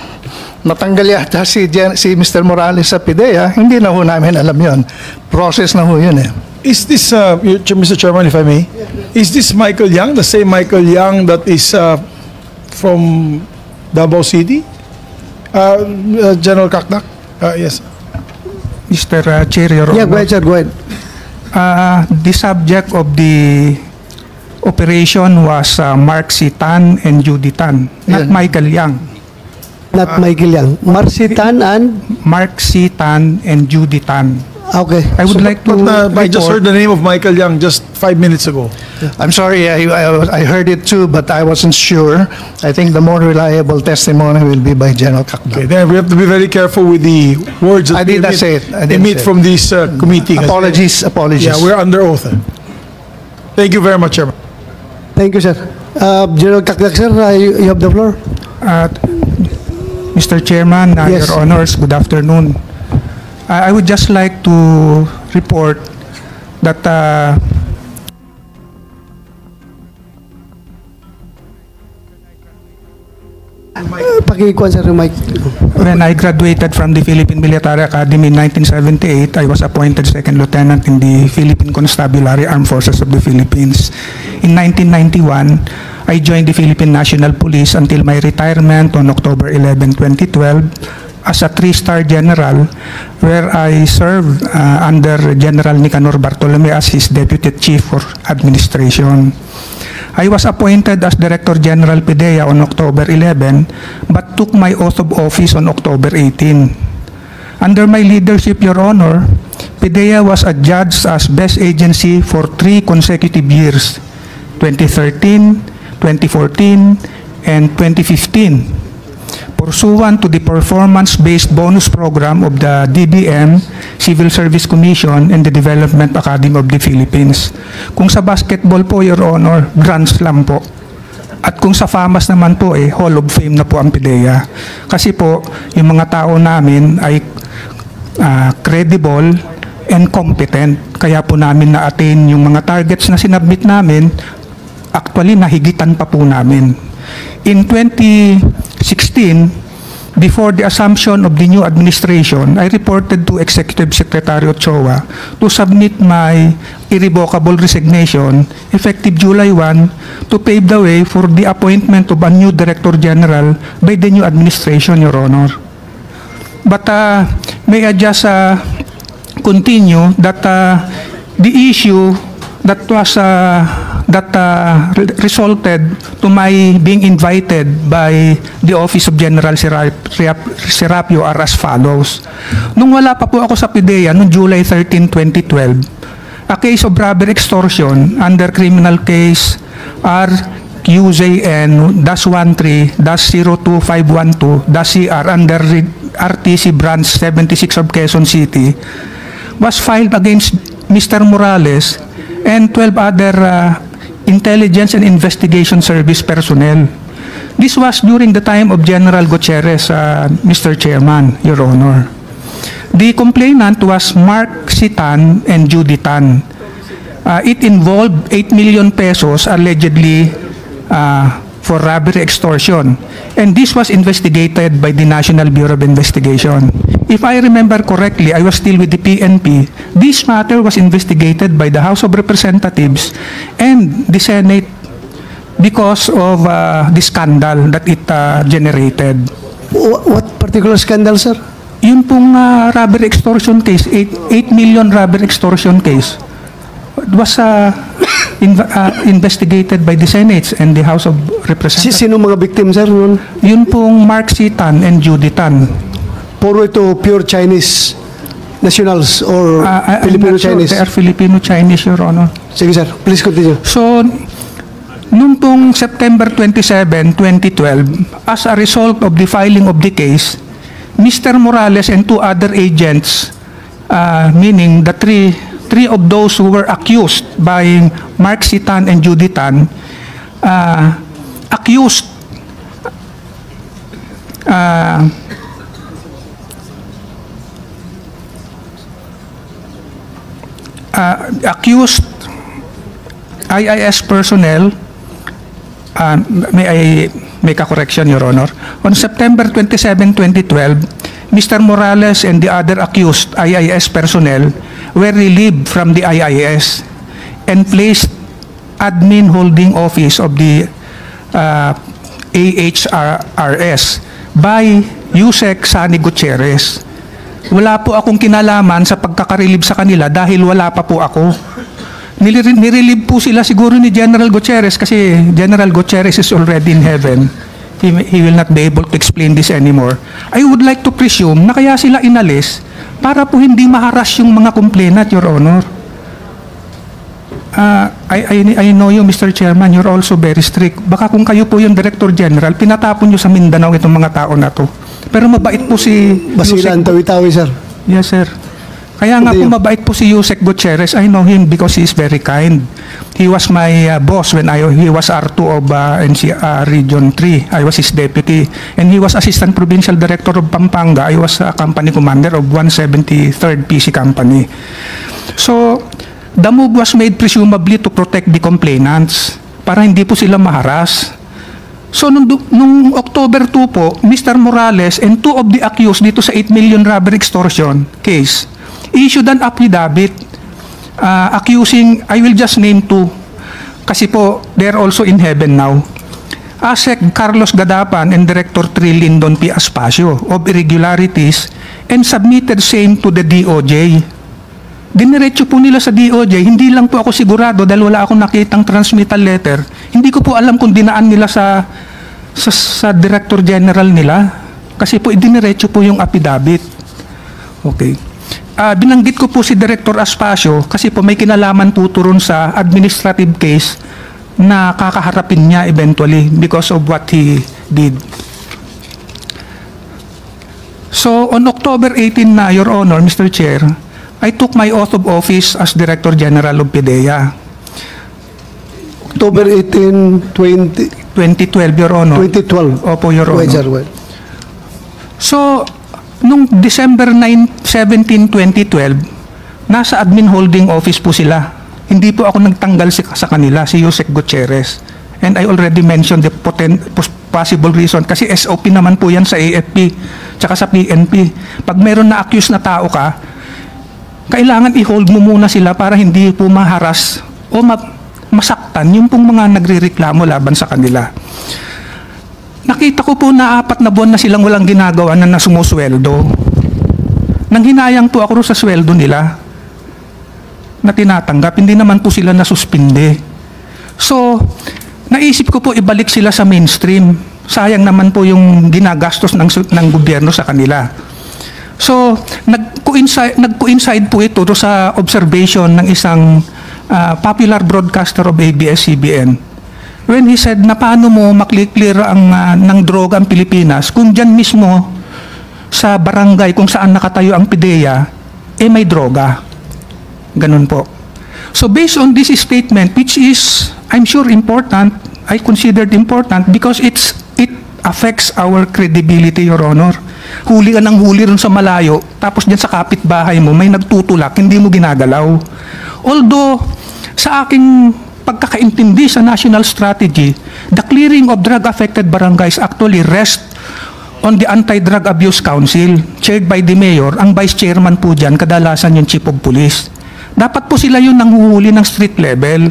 natanggal yata si Mr. Morales sa PIDEA, hindi na ho namin alam yun. Process na ho yun eh.
Is this, Mr. Chairman, if I may, is this Michael Yang, the same Michael Yang that is from Davao City? General Kakdak? Yes.
Mr. Chair, Your Honor.
Yeah, go ahead, sir. Go ahead.
The subject of the operation was Mark C. Tan and Judy Tan, not Michael Yang.
Not Michael Yang. Mark C. Tan and?
Mark C. Tan and Judy Tan.
Okay.
I would like to
I just heard the name of Michael Yang just 5 minutes ago.
I'm sorry, I heard it too, but I wasn't sure. I think the more reliable testimony will be by General Kakdak.
Okay, then we have to be very careful with the words that
I did not say it. I didn't
emit
say it.
from this committee.
Apologies.
Yeah, we're under oath. Thank you very much, Chairman.
Thank you, sir. General Kakdak, sir, you have the floor.
Mr. Chairman,
Yes.
Your Honors, good afternoon. I would just like to report that
Pakikuan, sir, yung mic.
when I graduated from the Philippine Military Academy in 1978, I was appointed second lieutenant in the Philippine Constabulary Armed Forces of the Philippines. In 1991, I joined the Philippine National Police until my retirement on October 11, 2012 as a 3-star general, where I served under General Nicanor Bartolome as his Deputy Chief for Administration. I was appointed as Director General PIDEA on October 11, but took my oath of office on October 18. Under my leadership, Your Honor, PIDEA was adjudged as Best Agency for 3 consecutive years, 2013, 2014, and 2015. Pursuant to the performance-based bonus program of the DBM, Civil Service Commission, and the Development Academy of the Philippines. Kung sa basketball po, Your Honor, Grand Slam po. At kung sa FAMAS naman po, Hall of Fame na po ang PIDEA. Kasi po, yung mga tao namin ay credible and competent. Kaya po namin na-attain yung mga targets na sinabmit namin, actually nahigitan pa po namin. In 2016, before the assumption of the new administration, I reported to Executive Secretary Ochoa to submit my irrevocable resignation effective July 1 to pave the way for the appointment of a new Director General by the new administration, Your Honor. But may I just continue that the issue that was resulted to my being invited by the Office of General Serapio are as follows. Nung wala pa po ako sa PIDEA, noong July 13, 2012, a case of robbery extortion under criminal case RQJN-13-02512-CR under RTC Branch 76 of Quezon City was filed against Mr. Morales and 12 other intelligence and investigation service personnel. This was during the time of General Gutierrez, Mr. Chairman, Your Honor. The complainant was Mark C. Tan and Judy Tan. It involved 8 million pesos allegedly for robbery extortion. And this was investigated by the National Bureau of Investigation. If I remember correctly, I was still with the PNP. This matter was investigated by the House of Representatives and the Senate because of the scandal that it generated.
What particular scandal, sir?
Yun pong robbery extortion case, 8 million robbery extortion case. It was investigated by the Senate and the House of Representatives.
Sino mga victim, sir?
Yun pong Mark C. Tan and Judy Tan.
Puro ito pure Chinese nationals or Filipino-Chinese?
They are Filipino-Chinese, Your Honor.
Sige, sir. Please continue.
So, Noong pong September 27, 2012, as a result of the filing of the case, Mr. Morales and 2 other agents, meaning the three of those who were accused by Mark C. Tan and Judy Tan, accused IIS personnel, may I make a correction, Your Honor? On September 27, 2012, Mr. Morales and the other accused IIS personnel were relieved from the IIS and placed admin holding office of the AHRS by Yusek Sani Gutierrez. Wala po akong kinalaman sa pagkakarelieve sa kanila dahil wala pa po ako. Nirelieve po sila siguro ni General Gutierrez kasi General Gutierrez is already in heaven. He will not be able to explain this anymore. I would like to presume na kaya sila inalis para po hindi maharas yung mga complainant, Your Honor. I know you, Mr. Chairman, you're also very strict. Baka kung kayo po yung Director General, pinatapon nyo sa Mindanao itong mga tao na to. Pero mabait po si
Basilan, Tawi-Tawi, sir.
Yes, sir. Kaya nga po mabait po si Yusek Gutierrez. I know him because he is very kind. He was my boss when he was R2 of Region 3. I was his deputy. And he was Assistant Provincial Director of Pampanga. I was Company Commander of 173rd PC Company. So, the move was made presumably to protect the complainants para hindi po sila maharas. So, nung October 2 po, Mr. Morales and 2 of the accused dito sa 8 million robbery extortion case issued an affidavit accusing, I will just name 2 kasi po they're also in heaven now. ASEC Carlos Gadapan and Director Tri Lindon P. Aspacio of irregularities and submitted same to the DOJ. Diniretso po nila sa DOJ, hindi lang po ako sigurado dahil wala akong nakitang transmittal letter. Hindi ko po alam kung dinaan nila sa Director General nila kasi po idiniretso po yung affidavit. Okay. Binanggit ko po si Director Aspacio kasi po may kinalaman po turon sa administrative case na kakaharapin niya eventually because of what he did. So, on October 18 na, Your Honor, Mr. Chair, I took my oath of office as Director General of PIDEA.
October 18,
2012, Your Honor.
2012.
Opo, Your Honor.
Wait, sir, wait.
So, nung December 17, 2012, nasa admin holding office po sila. Hindi po ako nagtanggal sa kanila, si Yusek Gutierrez. And I already mentioned the possible reason kasi SOP naman po yan sa AFP tsaka sa PNP. Pag meron na accused na tao ka, kailangan i-hold mo muna sila para hindi po maharas o masaktan yung pong mga nagrereklamo laban sa kanila. Nakita ko po na 4 na buwan na silang walang ginagawa na nasumusweldo. Nanghinayang po ako sa sweldo nila na tinatanggap. Hindi naman po sila nasuspinde. So, naisip ko po ibalik sila sa mainstream. Sayang naman po yung ginagastos ng gobyerno sa kanila. So, nag-coincide po ito sa observation ng isang popular broadcaster of ABS-CBN. When he said na paano mo makliklear ng droga ang Pilipinas kung dyan mismo sa barangay kung saan nakatayo ang PIDEA, may droga. Ganun po. So based on this statement, which is, I'm sure important, I considered important because it affects our credibility, Your Honor. Huli ka ng huli rin sa malayo, tapos dyan sa kapitbahay mo, may nagtutulak, hindi mo ginagalaw. Although, sa aking pagkakaintindi sa national strategy, the clearing of drug-affected barangays actually rests on the Anti-Drug Abuse Council, chaired by the mayor. Ang vice chairman po dyan, kadalasan yung chief of police. Dapat po sila yung nanghuhuli ng street level.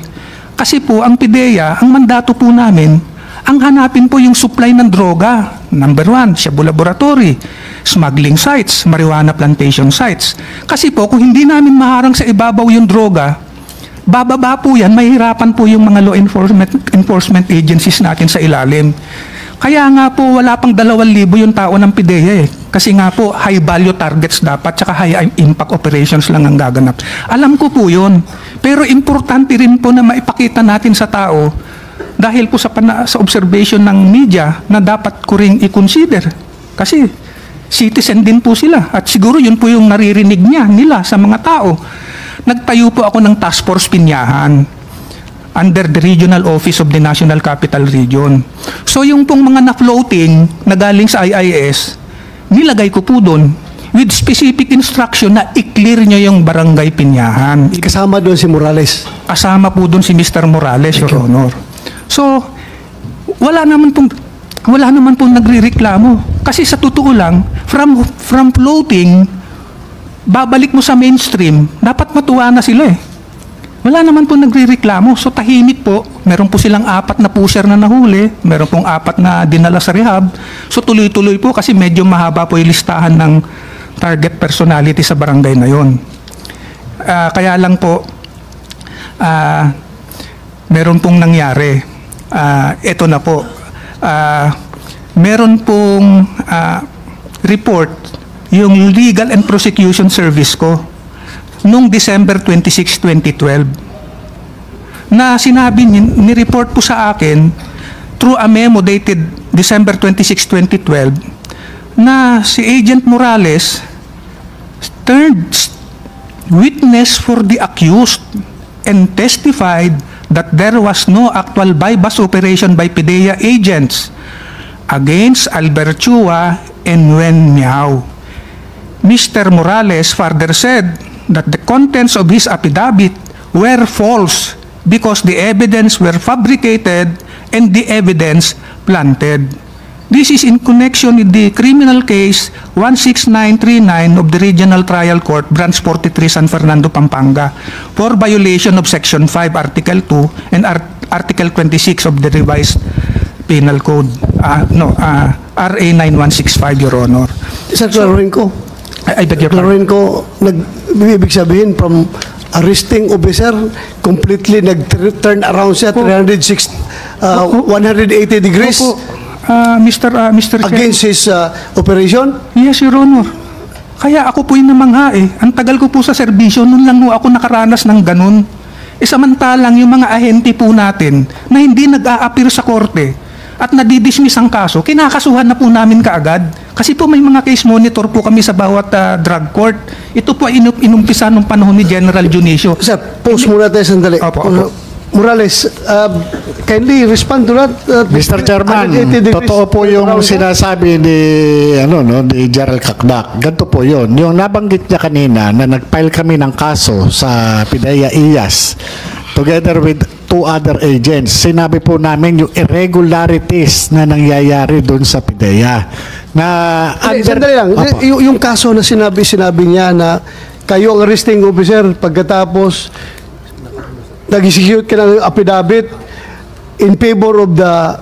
Kasi po, ang PIDEA, ang mandato po namin, ang hanapin po yung supply ng droga. Number 1, Shabu Laboratory, smuggling sites, marijuana plantation sites. Kasi po, kung hindi namin maharang sa ibabaw yung droga, bababa po yan, mahirapan po yung mga law enforcement agencies natin sa ilalim. Kaya nga po, wala pang 2,000 yung tao ng PIDEA Kasi nga po, high value targets dapat, tsaka high impact operations lang ang gaganap. Alam ko po yun. Pero importante rin po na maipakita natin sa tao dahil po sa observation ng media na dapat ko ring i-consider. Kasi citizen din po sila at siguro yun po yung naririnig nila sa mga tao. Nagtayo po ako ng Task Force Pinyahan under the Regional Office of the National Capital Region. So yung pong mga na-floating na galing sa IIS, nilagay ko po doon with specific instruction na i-clear nyo yung barangay Pinyahan.
Kasama doon si Morales.
Kasama po doon si Mr. Morales, Your Honor. So, wala naman pong nagrereklamo. Kasi sa totoo lang, from floating, babalik mo sa mainstream, dapat matuwa na sila eh. Wala naman po nagrereklamo. So tahimik po. Meron po silang 4 na pusher na nahuli. Meron pong 4 na dinala sa rehab. So tuloy-tuloy po kasi medyo mahaba po yung listahan ng target personality sa barangay na yon. Kaya lang po, meron pong nangyari. Ito na po. Meron pong report yung Legal and Prosecution Service ko noong December 26, 2012 na sinabi, ni-report po sa akin through a memo dated December 26, 2012 na si Agent Morales turned witness for the accused and testified that there was no actual buy-bust operation by PIDEA agents against Albert Chua and Wen Miao. Mr. Morales further said that the contents of his affidavit were false because the evidence were fabricated and the evidence planted. This is in connection with the criminal case 16939 of the Regional Trial Court, Branch 43, San Fernando, Pampanga, for violation of Section 5, Article 2, and Article 26 of the Revised Penal Code, RA 9165, Your Honor.
Sir, klaruhin ko.
I beg your pardon.
Klaruhin ko, ibig sabihin from arresting officer, completely nag-turn around siya, 180 degrees.
Mr.
Against his operation?
Yes, Your Honor. Kaya ako po yung namangha eh. Ang tagal ko po sa serbisyo, noon lang ako nakaranas ng ganun. Samantalang yung mga ahente po natin na hindi nag-a-appear sa korte at nadidismiss ang kaso, kinakasuhan na po namin kaagad. Kasi po may mga case monitor po kami sa bawat drug court. Ito po ay inumpisa nung panahon ni General Junicio.
Sir, pause muna tayo sandali.
Opo.
Morales, kindly respond to that.
Mr. Chairman, totoo po yung sinasabi ni Gerald Kakdak. Ganito po yun. Yung nabanggit niya kanina na nag-file kami ng kaso sa PIDEA IAS together with 2 other agents. Sinabi po namin yung irregularities na nangyayari doon sa PIDEA.
Sandali lang. Yung kaso na sinabi niya na kayo ang arresting officer pagkatapos nag-execute ka ng affidavit in favor of the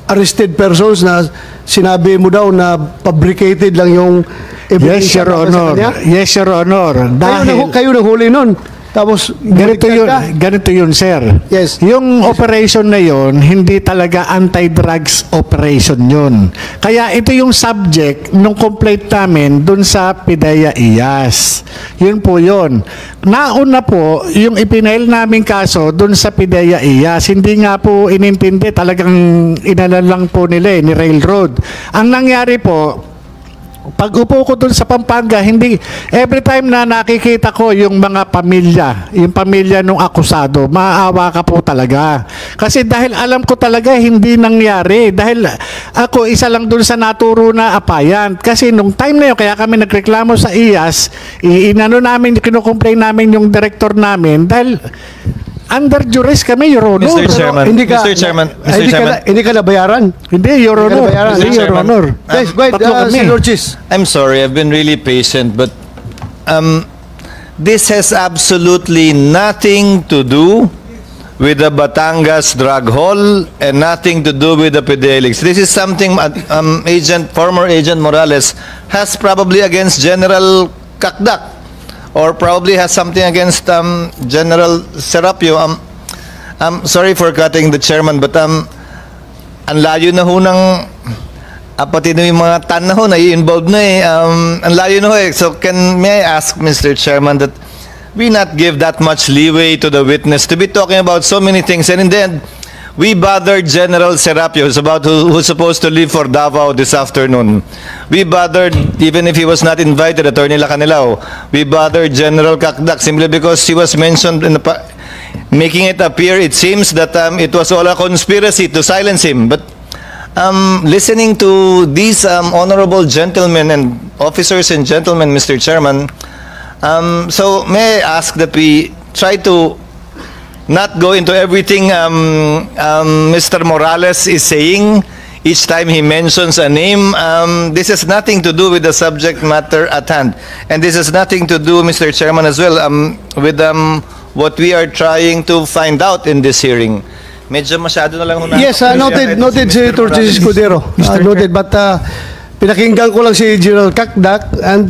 arrested persons na sinabi mo daw na fabricated lang yung evidence.
Yes, Your Honor. Yes, Your Honor. Dahil
kayo nahuli nun. Tapos,
ganito yun, sir.
Yes.
Yung operation na yun, hindi talaga anti-drugs operation yun. Kaya ito yung subject nung complaint namin dun sa PIDEA IAS. Yun po yun. Nauna po, yung ipinail namin kaso dun sa PIDEA IAS, hindi nga po inintindi, talagang inalan lang po nila ni Railroad. Ang nangyari po, pag upo ko dun sa Pampanga, hindi, every time na nakikita ko yung mga pamilya, yung pamilya nung akusado, maawa ka po talaga. Kasi dahil alam ko talaga hindi nangyari. Dahil ako isa lang dun sa naturo na apayan. Kasi nung time na yun, kaya kami nagreklamo sa IAS, kinukomplain namin yung director namin dahil under duress kami, Your Honor.
Mr. Chairman,
Hindi ka nabayaran.
Hindi, Your Honor. Hindi, Your Honor.
Yes, wait, Senor Chis.
I'm sorry, I've been really patient, but this has absolutely nothing to do with the Batangas drug haul and nothing to do with the Fidelix. This is something former Agent Morales has probably against General Kakdak, or probably has something against General Serapio. I'm sorry for cutting the chairman, but ang layo na ho ng pati na yung mga tan na ho na i-involved na eh. Ang layo na ho eh. So may I ask, Mr. Chairman, that we not give that much leeway to the witness to be talking about so many things, and in the end, We bothered General Serapio, who's supposed to leave for Davao this afternoon. We bothered, even if he was not invited, Attorney Lacanilao, we bothered General Kakdak simply because he was mentioned in making it appear, it seems that it was all a conspiracy to silence him. But listening to these honorable gentlemen and officers and gentlemen, Mr. Chairman, so may I ask that we try to not go into everything Mr. Morales is saying each time he mentions a name. This has nothing to do with the subject matter at hand. And this has nothing to do, Mr. Chairman, as well, with what we are trying to find out in this hearing. Medyo masyado na lang muna.
Yes, noted Senator Jesus Escudero. Noted, but pinakinggan ko lang si General Kakdak and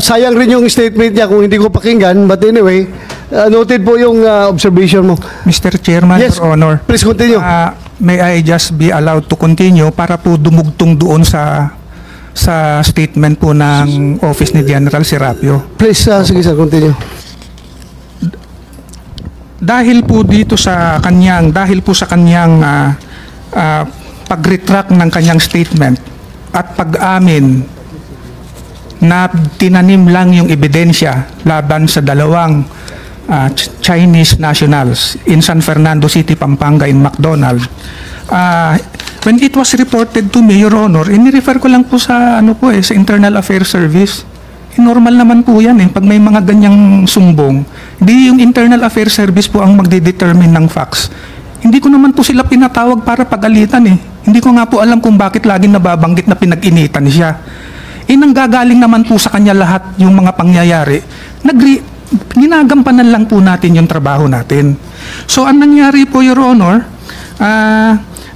sayang rin yung statement niya kung hindi ko pakinggan, but anyway, noted po yung observation mo.
Mr. Chairman,
Yes,
Your Honor.
please continue.
May I just be allowed to continue para po dumugtong doon sa statement po ng office ni General Serapio.
Please, sige sir, continue.
Dahil po sa kanyang pag-retract ng kanyang statement at pag-amin na tinanim lang yung ebidensya laban sa dalawang Chinese nationals in San Fernando City, Pampanga in McDonald. When it was reported to me, Your Honor, ini-refer ko lang po sa sa Internal Affairs Service. Normal naman po yan pag may mga ganyang sumbong. Hindi yung Internal Affairs Service po ang magde-determine ng facts. Hindi ko naman po sila pinatawag para pagalitan Hindi ko nga po alam kung bakit laging nababanggit na pinag-initan siya. Nanggagaling naman po sa kanya lahat yung mga pangyayari. Ginagampanan lang po natin yung trabaho natin. So, ang nangyari po, Your Honor,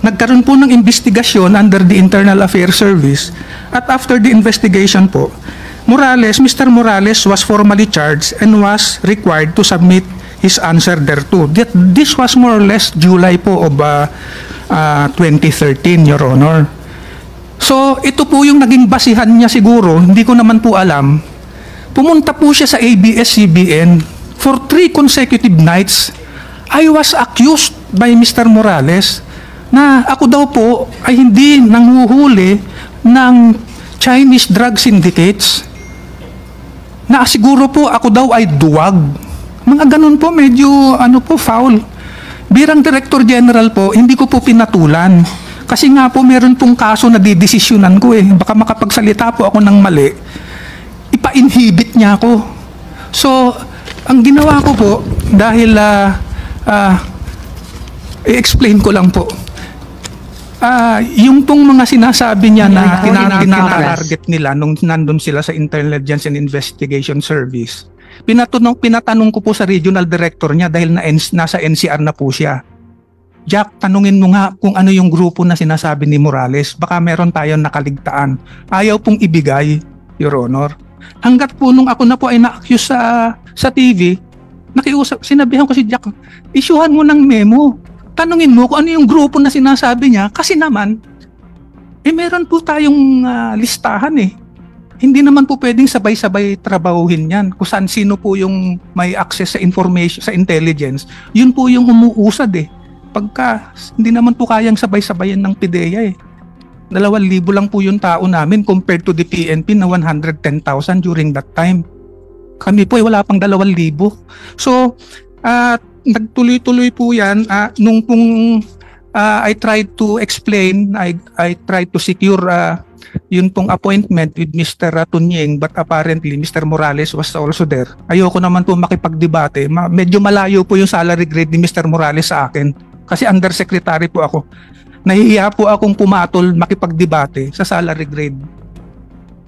nagkaroon po ng investigasyon under the Internal Affairs Service. At after the investigation po, Mr. Morales was formally charged and was required to submit his answer thereto. This was more or less July po of 2013, Your Honor. So, ito po yung naging basihan niya siguro, hindi ko naman po alam. Pumunta po siya sa ABS-CBN for 3 consecutive nights. I was accused by Mr. Morales na ako daw po ay hindi nanguhuli ng Chinese drug syndicates, na siguro po ako daw ay duwag. Mga ganun po, medyo foul. Birang Director General po, hindi ko po pinatulan. Kasi nga po meron pong kaso na didesisyonan ko Baka makapagsalita po ako ng mali, ipa-inhibit niya ako. So, ang ginawa ko po, dahil i-explain ko lang po. Yung pong mga sinasabi niya na tina-target nila nung nandun sila sa Intelligence and Investigation Service, pinatanong ko po sa regional director niya dahil nasa NCR na po siya. Jack, tanungin mo nga kung ano yung grupo na sinasabi ni Morales. Baka meron tayong nakaligtaan. Ayaw pong ibigay, Your Honor. Hanggat po nung ako na po ay na-accuse sa TV, sinabihan ko si Jack, isyuhan mo ng memo. Tanungin mo kung ano yung grupo na sinasabi niya. Kasi naman, meron po tayong listahan Hindi naman po pwedeng sabay-sabay trabahuhin yan. Kung sino po yung may access sa information, sa intelligence, yun po yung umuusad Pagka hindi naman po kayang sabay-sabayan ng PIDEA 2,000 lang po yung tao namin compared to the PNP na 110,000 during that time. Kami po wala pang 2,000. So, nagtuloy-tuloy po yan. Nung pong I tried to explain, I tried to secure yun pong appointment with Mr. Tunying, but apparently Mr. Morales was also there. Ayoko naman po makipagdebate. Medyo malayo po yung salary grade ni Mr. Morales sa akin. Kasi undersecretary po ako. Nahihiya po akong pumatol makipagdebate sa salary grade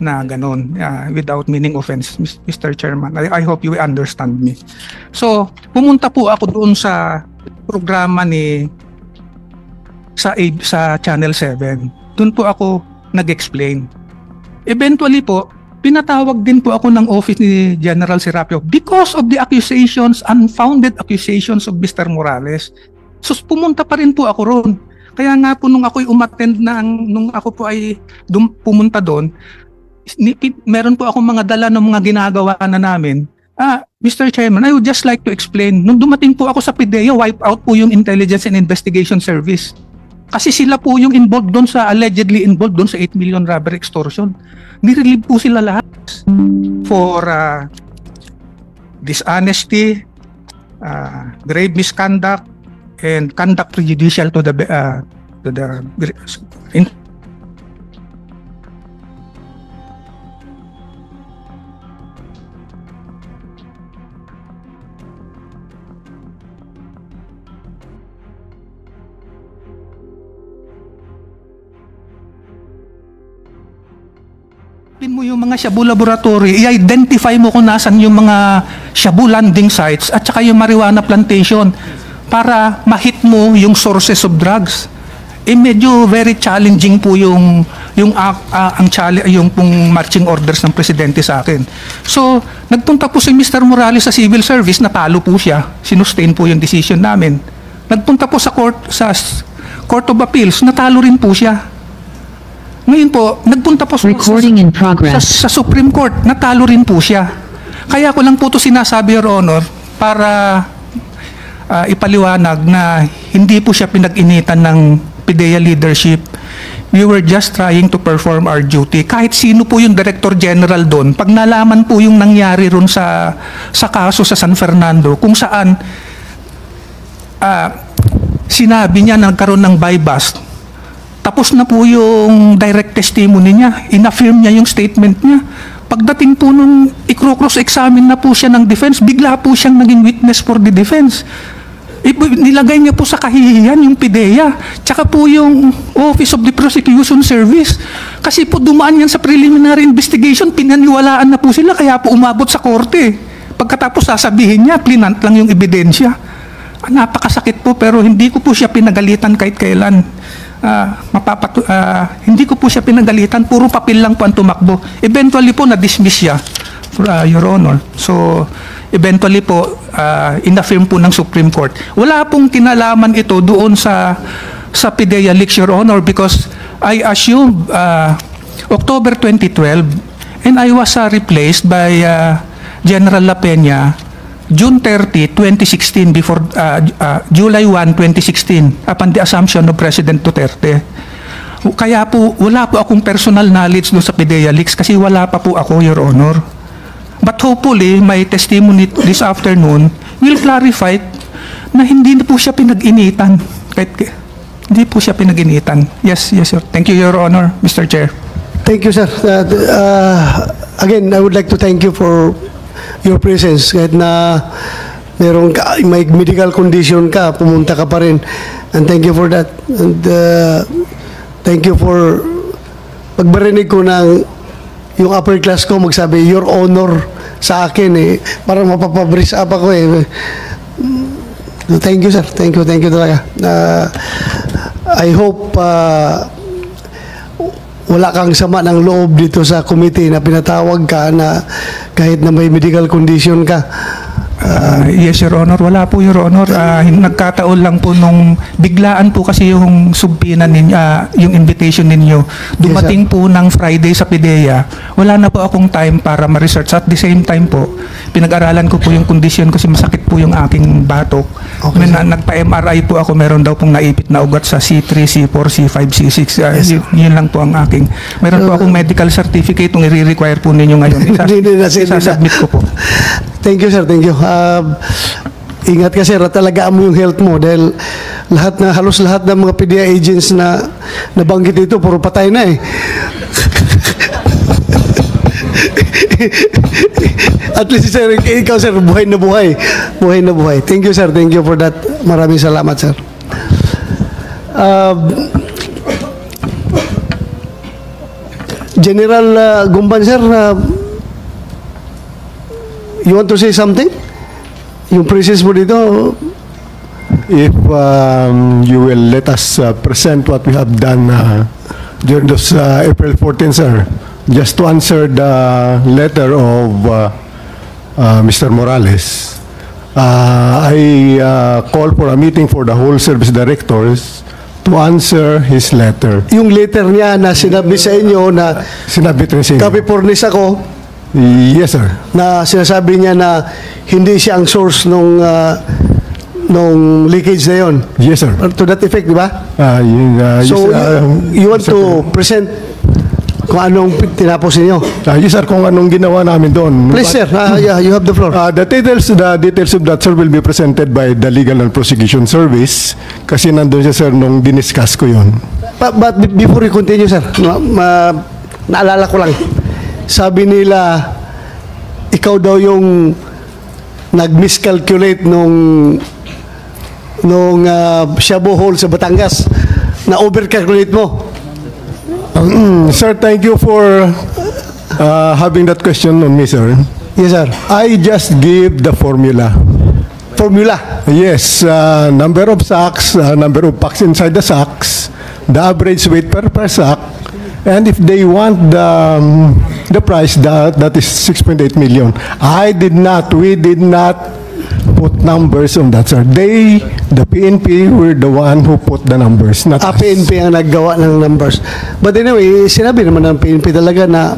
na ganun, without meaning offense, Mr. Chairman. I hope you understand me. So, pumunta po ako doon sa programa sa Channel 7. Doon po ako nag-explain. Eventually po, pinatawag din po ako ng office ni General Serapio because of the accusations, unfounded accusations of Mr. Morales. So, pumunta pa rin po ako roon. Kaya nga po nung ako'y umattend nung ako po ay pumunta doon, meron po akong mga dala ng mga ginagawa na namin Mr. Chairman, I would just like to explain. Nung dumating po ako sa PIDEA, wipe out po yung Intelligence and Investigation Service. Kasi sila po yung involved doon sa, allegedly involved doon sa 8 million robbery extortion. Nirelieve po sila lahat for dishonesty, grave misconduct, and conduct prejudicial to the mo yung mga Shabu laboratory, i-identify mo kung nasan yung mga Shabu landing sites at saka yung marijuana plantation para ma-hit mo yung sources of drugs. Medyo very challenging po yung pong marching orders ng presidente sa akin. So, nagpunta po si Mr. Morales sa civil service, natalo po siya. Sinustain po yung decision namin. Nagpunta po sa Court of Appeals, natalo rin po siya. Ngayon po, nagpunta po sa Supreme Court, natalo rin po siya. Kaya ko lang po ito sinasabi, Your Honor, para ipaliwanag na hindi po siya pinag-initan ng PIDEA leadership. We were just trying to perform our duty. Kahit sino po yung Director General doon, pag nalaman po yung nangyari ron sa kaso sa San Fernando, kung saan sinabi niya na nagkaroon ng buy bust, tapos na po yung direct testimony niya, in-affirm niya yung statement niya. Pagdating po nung i-cross-examine na po siya ng defense, bigla po siyang naging witness for the defense. Nilagay niya po sa kahihiyan yung PIDEA, tsaka po yung Office of the Prosecution Service. Kasi po dumaan yan sa preliminary investigation, pinaniwalaan na po sila, kaya po umabot sa korte. Pagkatapos sasabihin niya, plinant lang yung ebidensya. Napakasakit po, pero hindi ko po siya pinagalitan kahit kailan. Hindi ko po siya pinagalitan, puro papel lang po ang tumakbo. Eventually po na-dismiss siya, Your Honor. So eventually po in-affirm po ng Supreme Court. Wala pong kinalaman ito doon sa PIDEA leaks, Your Honor, because I assumed October 2012 and I was replaced by General La Peña June 30, 2016, before July 1, 2016, upon the assumption of President Duterte. Kaya po, wala po akong personal knowledge doon sa PIDEA leaks kasi wala pa po ako, Your Honor. But hopefully, my testimony this afternoon will clarify na hindi po siya pinag-initan. Hindi po siya pinag-initan. Yes, sir. Thank you, Your Honor, Mr. Chair.
Thank you, sir. Again, I would like to thank you for your presence. Kahit na may medical condition ka, pumunta ka pa rin. And thank you for that. And thank you for pagbarinig ko ng yung upper class ko magsabi, Your Honor sa akin parang mapapabris up ako Thank you, sir. Thank you talaga. I hope wala kang sama ng loob dito sa committee na pinatawag ka na kahit na may medical condition ka.
Yes, Your Honor. Wala po, Your Honor. Nagkataon lang po nung biglaan po kasi yung subpoena ninyo, yung invitation ninyo. Dumating po ng Friday sa PIDEA. Wala na po akong time para ma-research. At the same time po, pinag-aralan ko po yung kondisyon kasi masakit po yung aking batok. Okay, nagpa-MRI po ako. Meron daw pong naipit na ugat sa C3, C4, C5, C6. Yun lang po ang aking. Meron po akong medical certificate kung i-require po ninyo ngayon. Isasubmit ko po.
Thank you, sir. Thank you. Ingat ka, sir. Talagaan mo yung health mo dahil halos lahat ng mga PIDEA agents na nabanggit dito, puro patay na At least, sir, ikaw, sir, buhay na buhay. Buhay na buhay. Thank you, sir. Thank you for that. Maraming salamat, sir. General Gumban, sir, you want to say something? Yung presence mo dito?
If you will let us present what we have done during those April 14, sir, just to answer the letter of Mr. Morales, I call for a meeting for the whole service directors to answer his letter.
Yung letter niya na sinabi sa inyo na
sinabi rin sa inyo.
Copy-furnish ako,
Yes, sir.
Na sinasabi niya na hindi siya ang source nung leakage na yon.
Yes, sir.
To that effect, di ba? So,
yes,
you want to present kung anong tinapos ninyo?
Yes, sir, kung anong ginawa namin doon.
Please, sir. Yeah, you have the floor.
The details of that, sir, will be presented by the Legal and Prosecution Service kasi nandun siya, sir, nung diniscuss ko yun.
But before you continue, sir, naalala ko lang. Sabi nila, ikaw daw yung nag-miscalculate nung Shabu Hall sa Batangas na overcalculate mo.
Sir, thank you for having that question on me, sir.
Yes, sir.
I just give the formula.
Formula?
Yes, number of sacks, number of packs inside the sacks, the average weight per sack, and if they want the price, that is 6.8 million. We did not put numbers on that, sir. The PNP were the one who put the numbers, not us.
PNP ang naggawa ng numbers. But anyway, sinabi naman ng PNP talaga na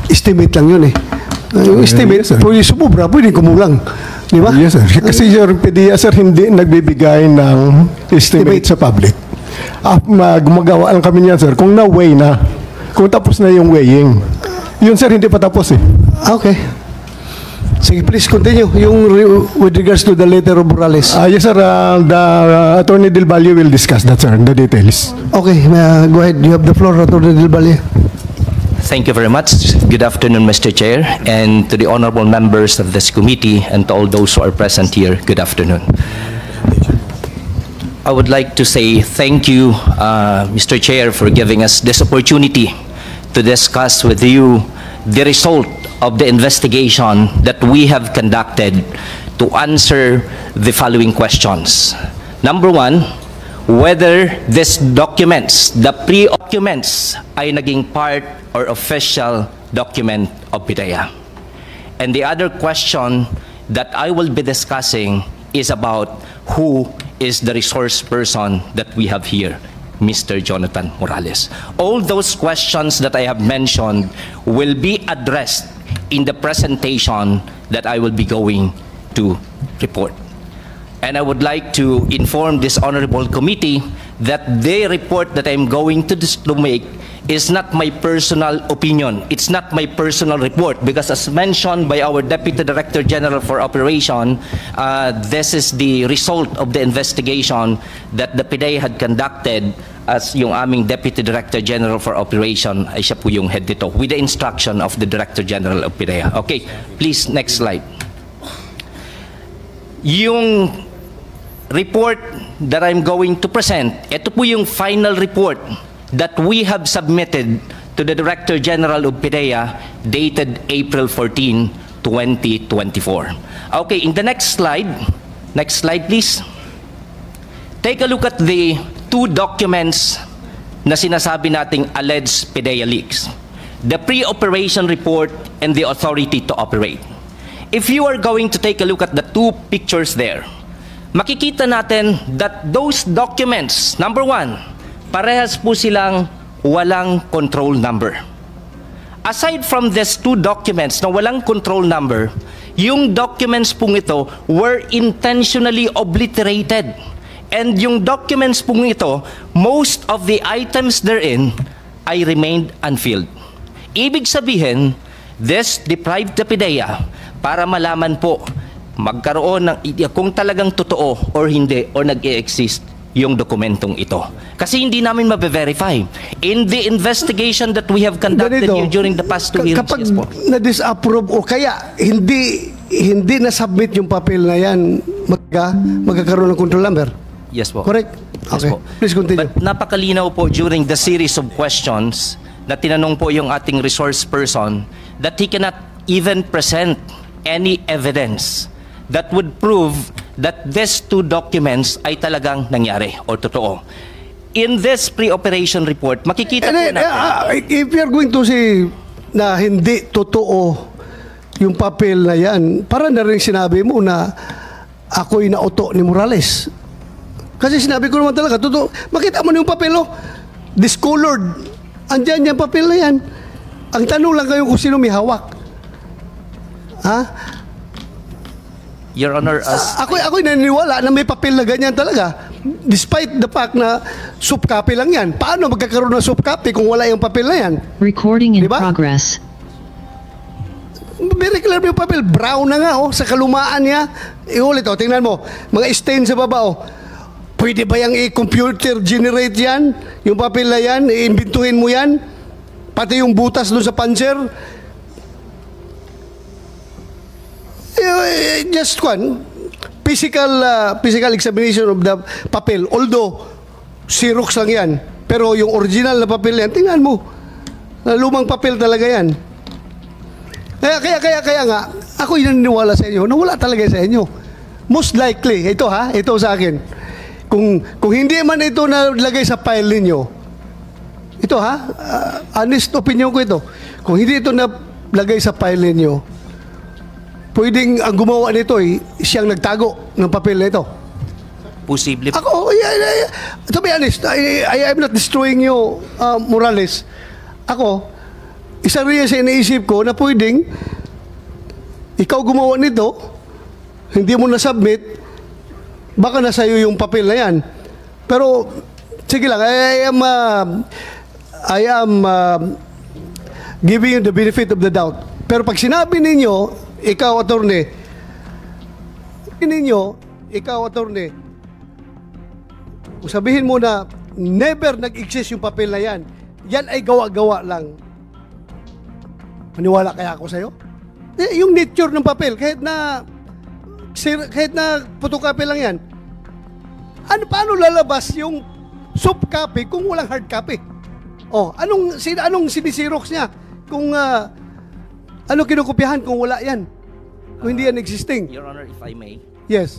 estimate lang yun eh. Yung estimate, pwede sumubra, pwede kumulang. Di ba?
Yes, sir. Kasi yung PDEA, sir, hindi nagbibigay ng estimate sa public. Gumagawa lang kami niyan, sir, kung na-weigh na. Kung tapos na yung weighing. Yun, sir, hindi pa tapos eh.
Okay. Sige, please continue. Yung with regards to the letter of Morales.
Yes, sir. The Attorney Del Valle will discuss that, sir, the details.
Okay, go ahead. You have the floor, Attorney Del Valle.
Thank you very much. Good afternoon, Mr. Chair, and to the honorable members of this committee and to all those who are present here, good afternoon. I would like to say thank you, Mr. Chair, for giving us this opportunity to discuss with you the result of the investigation that we have conducted to answer the following questions. Number one, whether these documents, the pre-documents, ay naging part or official document of PIDEA. And the other question that I will be discussing is about who is the resource person that we have here, Mr. Jonathan Morales. All those questions that I have mentioned will be addressed in the presentation that I will be going to report. And I would like to inform this honorable committee that the report that I'm going to make is not my personal opinion. It's not my personal report because as mentioned by our Deputy Director General for Operation, this is the result of the investigation that the PIDEA had conducted as yung aming Deputy Director General for Operation ay siya po yung head nito with the instruction of the Director General of PIDEA. Okay, please, next slide. Yung report that I'm going to present, ito po yung final report that we have submitted to the Director General of PIDEA dated April 14, 2024. Okay, in the next slide please. Take a look at the two documents na sinasabi nating alleged PIDEA leaks. The pre-operation report and the authority to operate. If you are going to take a look at the two pictures there, makikita natin that those documents, number one, parehas po silang walang control number. Aside from these two documents na walang control number, yung documents pong ito were intentionally obliterated. And yung documents pong ito, most of the items therein ay remained unfilled. Ibig sabihin, this deprived the PIDEA para malaman po magkaroon ng kung talagang totoo or hindi or nag-e-exist yung dokumentong ito. Kasi hindi namin mabe-verify. In the investigation that we have conducted here during the past 2 years.
Kapag na-disapprove o kaya hindi na-submit yung papel na yan, magkakaroon ng control number?
Yes po.
Correct?
Yes
Okay.
po.
Please continue.
But napakalinaw po during the series of questions na tinanong po yung ating resource person that he cannot even present any evidence that would prove that these two documents ay talagang nangyari o totoo. In this pre-operation report, makikita po natin.
If you're going to say na hindi totoo yung papel na yan, para na rin sinabi mo na ako'y nauto ni Morales. Kasi sinabi ko naman talaga, totoo. Makita mo yung papel, oh. Discolored. Andyan yung papel na yan. Ang tanong lang kayo kung sino may hawak. Ha?
Your Honor, as
Ako'y naniniwala na may papel na ganyan talaga. Despite the fact na soft copy lang yan. Paano magkakaroon ng soft copy kung wala yung papel na yan?
Recording in
Diba?
progress.
Very clear yung papel. Brown na nga, sa kalumaan niya. Iulit, tingnan mo. Mga stain sa baba, Pwede ba yung i-computer generate yan? Yung papel na yan, i-imbintuhin mo yan? Pati yung butas doon sa puncher? Just physical examination of the papel. Although, Xerox lang yan. Pero yung original na papel yan, tingnan mo. Lumang papel talaga yan. Kaya nga, ako yung naniniwala sa inyo na wala talaga sa inyo. Most likely, ito sa akin. Kung hindi man ito nalagay sa file ninyo, ito honest opinion ko ito. Kung hindi ito nalagay sa file ninyo, pwedeng ang gumawa nito siyang nagtago ng papel na ito.
posible
Ako, to be honest, I am not destroying you, Morales. Ako, isa rin sa iniisip ko na pwedeng ikaw gumawa nito, hindi mo na-submit, baka nasa iyo yung papel na yan. Pero, sige lang, I am giving you the benefit of the doubt. Pero pag sinabi ninyo, ikaw, attorney, kung sabihin mo na never nag-exist yung papel na yan, yan ay gawa-gawa lang. Maniwala kaya ako sa'yo? Yung nature ng papel, kahit na photocopy lang yan, paano lalabas yung soft copy kung walang hard copy? Anong sinisirox niya? Kung ano kinukopyahan kung wala yan? Kung hindi yan existing?
Your Honor, if I may.
Yes.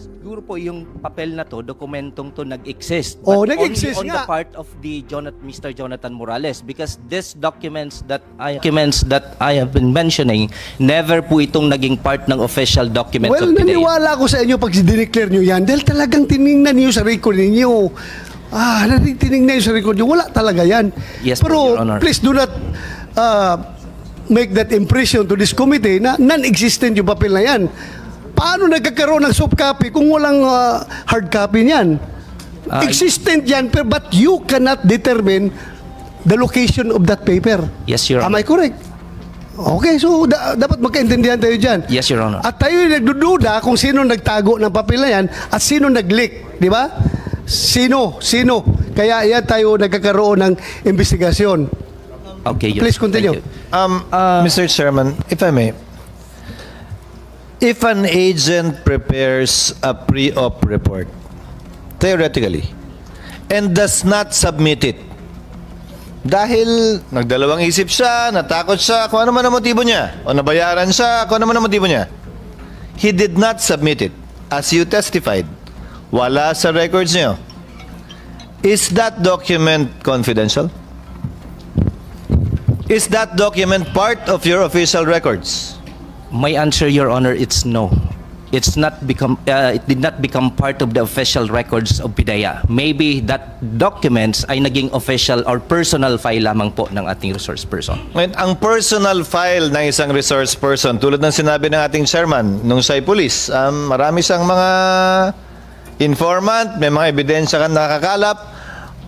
Siguro po yung papel na to, dokumentong to nag-exist.
Nag-exist
only on
nga.
the part of the Mr. Jonathan Morales, because these documents that I have been mentioning, never po itong naging part ng official documents of PIDEA.
Naniwala ko sa inyo pag dineclare nyo yan dahil talagang tinignan niyo sa record ninyo. Tinignan niyo sa record nyo. Wala talaga yan.
Yes,
pero
Your Honor.
please do not make that impression to this committee na non-existent yung papel na yan. Paano nagkakaroon ng soft copy kung walang hard copy niyan? Existent yan, but you cannot determine the location of that paper.
Yes, Your
Am
Honor.
I correct? Okay, so dapat magkaintindihan tayo dyan.
Yes, Your Honor.
At tayo nagdududa kung sino nagtago ng papel na yan at sino nag-leak, di ba? Sino? Kaya yan tayo nagkakaroon ng investigasyon.
Okay,
Please continue.
Mr. Chairman, if I may, if an agent prepares a pre-op report, theoretically, and does not submit it, dahil nagdalawang isip siya, natakot siya, kung ano man ang motibo niya, o nabayaran siya, kung ano man ang motibo niya, he did not submit it, as you testified, wala sa records niyo. Is that document confidential? Is that document part of your official records?
My answer, Your Honor, it's no. It did not become part of the official records of PIDEA. Maybe that documents ay naging official or personal file lamang po ng ating resource person.
Ngayon, ang personal file ng isang resource person, tulad ng sinabi ng ating chairman, nung siya'y police, marami siyang mga informant, may mga ebidensya kang nakakalap,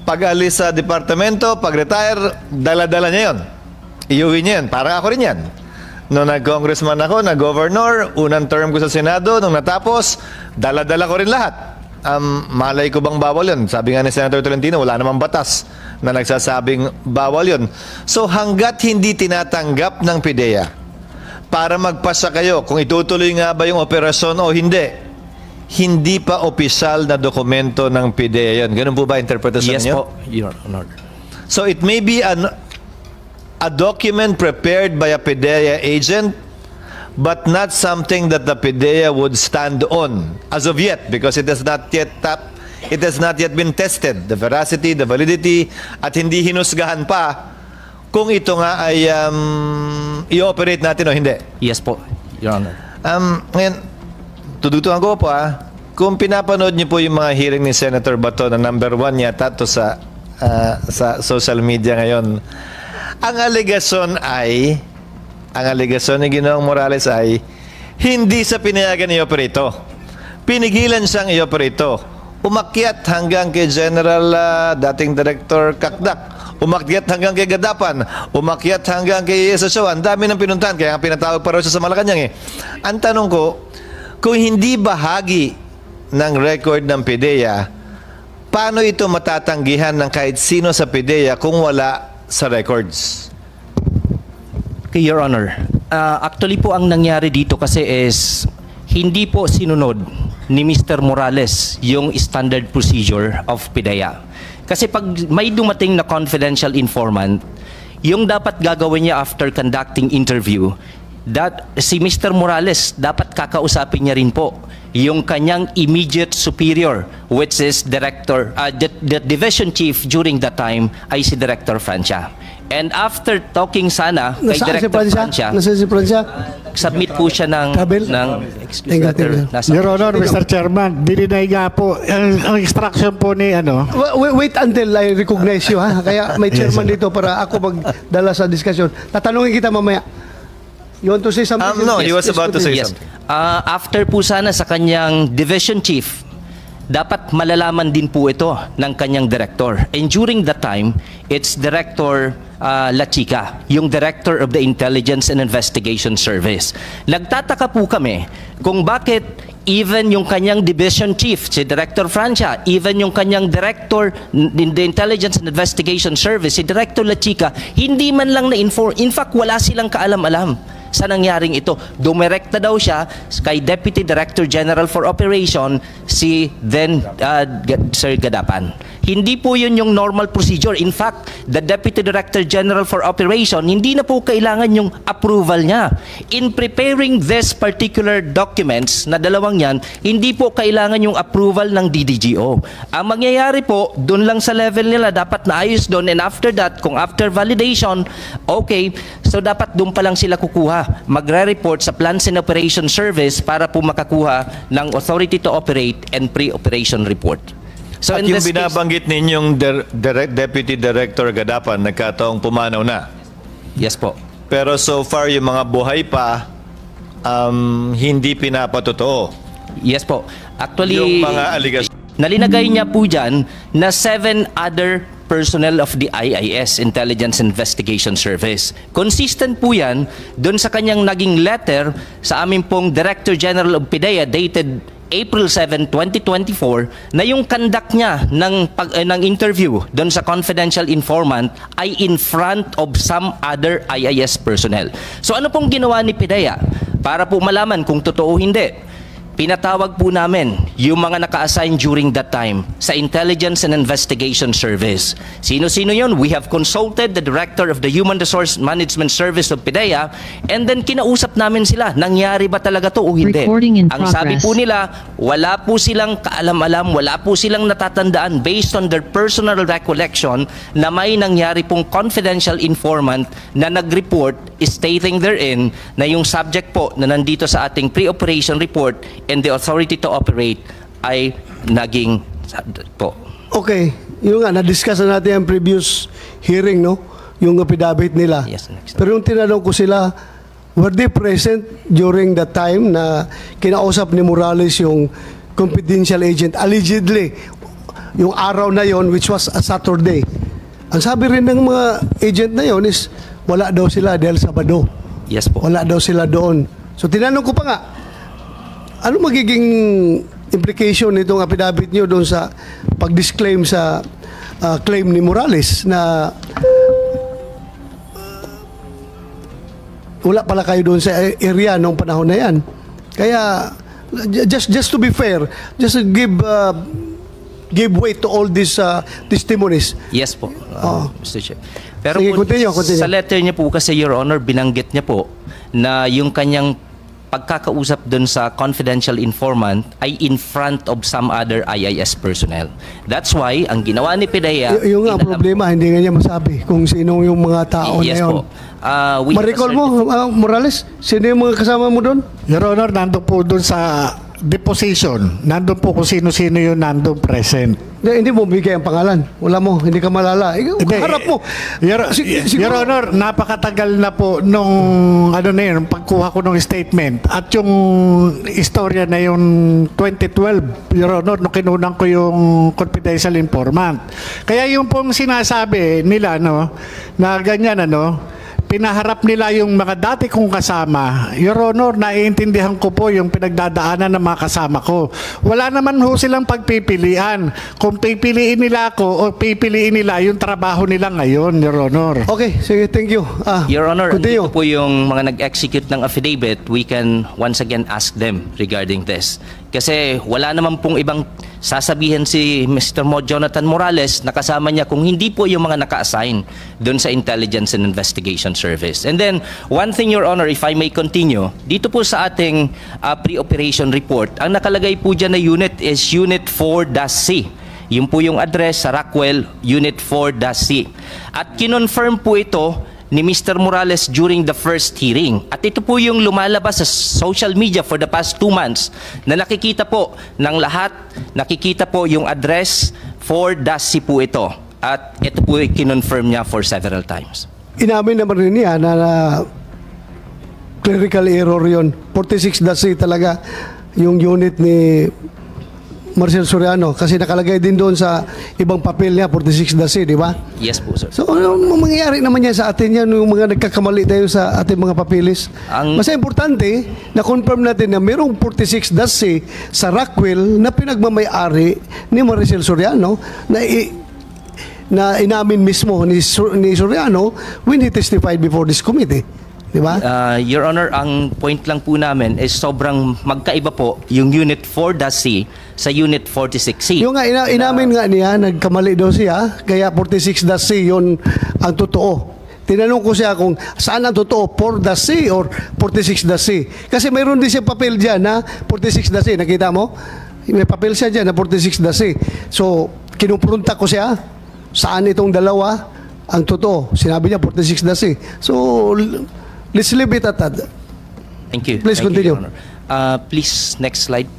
pag-alis sa departamento, pag-retire, dala-dala niya yun. Iuwi niya yan. Parang ako rin yan. Nung nag-congressman ako, nag-governor, unang term ko sa Senado, nung natapos, dala-dala ko rin lahat. Malay ko bang bawal yun? Sabi nga ni Senator Tolentino, wala namang batas na nagsasabing bawal yun. So hanggat hindi tinatanggap ng PIDEA para magpasa kayo kung itutuloy nga ba yung operasyon o hindi pa opisyal na dokumento ng PIDEA yun. Ganun po ba interpretasyon
Yes
niyo?
po, Your Honor.
So it may be a document prepared by a PIDEA agent, but not something that the PIDEA would stand on as of yet, because it has not yet been tested, the veracity, the validity, at hindi hinusgahan pa kung ito nga ay i-operate natin o hindi.
Yes po, Your Honor.
Ngayon, tudutuhan ko po kung pinapanood niyo po yung mga hearing ni Senator Bato na number 1 yata to sa social media ngayon, ang alegasyon ay ang aligasyon ni Ginoong Morales ay hindi sa pinayagan i-operito. Pinigilan siyang i-operito. Umakyat hanggang kay General dating Director Kakdak. Umakyat hanggang kay Gadapan. Umakyat hanggang kay SSO. Ang dami ng pinuntahan. Kaya nga pinatawag pa rin siya sa Malacanang eh. Ang tanong ko, kung hindi bahagi ng record ng PIDEA, paano ito matatanggihan ng kahit sino sa PIDEA kung wala sa records?
Okay, Your Honor. Actually po ang nangyari dito kasi is hindi po sinunod ni Mr. Morales yung standard procedure of PIDEA. Kasi pag may dumating na confidential informant, yung dapat gagawin niya after conducting interview, si Mr. Morales dapat kakausapin niya rin po yung kanyang immediate superior, which is director, the division chief during that time ay si Director Francia. And after talking sana kay Director Francia, submit po siya ng letter.
Your Honor, Mr. Chairman, dininay nga po ang instruction po ni ano.
Wait until I recognize you, ha? Kaya may chairman dito para ako magdala sa discussion. Tatanungin kita mamaya. You want to say something?
No, he was about to say something.
After po sana sa kanyang division chief, dapat malalaman din po ito ng kanyang director. And during that time, it's Director La Chica, yung Director of the Intelligence and Investigation Service. Nagtataka po kami kung bakit even yung kanyang division chief, si Director Francia, even yung kanyang Director in the Intelligence and Investigation Service, si Director La Chica, hindi man lang na-inform. In fact, wala silang kaalam-alam sa nangyaring ito. Dumirekta daw siya kay Deputy Director General for Operation, si then Sir Gadapan. Hindi po yun yung normal procedure. In fact, the Deputy Director General for Operation, hindi na po kailangan yung approval niya. In preparing this particular documents na dalawang yan, hindi po kailangan yung approval ng DDGO. Ang mangyayari po, dun lang sa level nila, dapat naayos doon, and after that, kung after validation, okay, so dapat dun pa lang sila kukuha. Magre-report sa Plans and Operation Service para po makakuha ng Authority to Operate and Pre-Operation Report. So
at yung binabanggit ninyong Deputy Director Gadapan, nagkataong pumanaw na?
Yes po.
Pero so far, yung mga buhay pa, hindi pinapatotoo?
Yes po. Actually,
yung mga aligasyon.
Nalinagay niya po dyan na 7 other personnel of the IIS, Intelligence Investigation Service. Consistent po yan doon sa kanyang naging letter sa aming pong Director General of PIDEA dated April 7, 2024, na yung conduct niya ng interview doon sa confidential informant ay in front of some other IIS personnel. So ano pong ginawa ni PIDEA para po malaman kung totoo o hindi? Pinatawag po namin yung mga naka-assign during that time sa Intelligence and Investigation Service. Sino-sino yun? We have consulted the Director of the Human Resource Management Service of PIDEA, and then kinausap namin sila, nangyari ba talaga to o hindi? Ang sabi po nila, wala po silang kaalam-alam, wala po silang natatandaan based on their personal recollection na may nangyari pong confidential informant na nag-report stating therein na yung subject po na nandito sa ating pre-operation report and the authority to operate ay naging po.
Okay, yung nga, na-discuss na natin ang previous hearing, no? Yung affidavit nila.
Yes, next.
Pero yung tinanong ko sila, were they present during the time na kinausap ni Morales yung confidential agent, allegedly, yung araw na yon, which was a Saturday? Ang sabi rin ng mga agent na yon is, wala daw sila dahil Sabado.
Yes po.
Wala daw sila doon. So tinanong ko pa nga, ano magiging implication nitong affidavit nyo doon sa pag-disclaim sa claim ni Morales na wala pala kayo doon sa area nung panahon na yan? Kaya, just to be fair, just to give weight to all these testimonies.
Yes po, Mr. Chair. Pero
sige,
po,
continue.
Sa letter niya po kasi, Your Honor, binanggit niya po na yung kanyang pagkakausap dun sa confidential informant ay in front of some other IIS personnel. That's why, ang ginawa ni PIDEA...
yung nga problema, hindi nga niya masabi kung sino yung mga tao
yes
na yun.
Po.
Ma-recall mo, Morales, sino yung mga kasama mo doon?
Your Honor, nandun po doon sa deposition, nandun po kung sino-sino yung nandun present.
Hindi mo bigay ang pangalan. Wala mo, hindi ka malala. Harap mo.
Your Honor, napakatagal na po nung pagkuha ko ng statement at yung istorya na yung 2012, Your Honor, nung kinunan ko yung confidential informant. Kaya yung pong sinasabi nila, na ganyan, pinaharap nila yung mga dati kong kasama. Your Honor, naiintindihan ko po yung pinagdadaanan ng mga kasama ko. Wala naman ho silang pagpipilian. Kung pipiliin nila ako o pipiliin nila yung trabaho nila ngayon, Your Honor.
Okay, sige, thank you.
Your Honor,
continue.
dito po yung mga nag-execute ng affidavit, we can once again ask them regarding this. Kasi wala naman pong ibang sasabihin si Mr. Jonathan Morales na kasama niya kung hindi po yung mga naka-assign doon sa Intelligence and Investigation Service. And then, one thing, Your Honor, if I may continue, dito po sa ating pre-operation report, ang nakalagay po dyan na unit is Unit 4-C. Yun po yung address sa Rockwell, Unit 4-C. At kinonfirm po ito ni Mr. Morales during the first hearing. At ito po yung lumalabas sa social media for the past 2 months na nakikita po ng lahat, nakikita po yung address for DASI po ito. At ito po kinonfirm niya for several times.
Inamin naman rin niya na clerical error yun. 46 DASI talaga yung unit ni Marcel Soriano kasi nakalagay din doon sa ibang papel niya 46 DASI, di ba?
Yes po, sir.
So ano mangyayari naman yan sa atin yan yung mga nagkakamali tayo sa ating mga papeles? Mas importante na confirm natin na mayroong 46 DASI sa Rockwell na pinagmamay-ari ni Marcel Soriano na inamin mismo ni Soriano when he testified before this committee. Diba?
Your Honor, ang point lang po namin is sobrang magkaiba po yung Unit 4-C sa Unit 46C.
Yung nga, inamin nga niya, nagkamali daw siya, kaya 46-C yun ang totoo. Tinanong ko siya kung saan ang totoo, 4-C or 46-C. Kasi mayroon din siya papel dyan na 46-C. Nakita mo? May papel siya dyan na 46-C. So, kinuprunta ko siya, saan itong dalawa ang totoo. Sinabi niya 46-C. So, let's leave it at that.
Thank you.
Please
Thank
continue.
You, Your Honor. Please, next slide.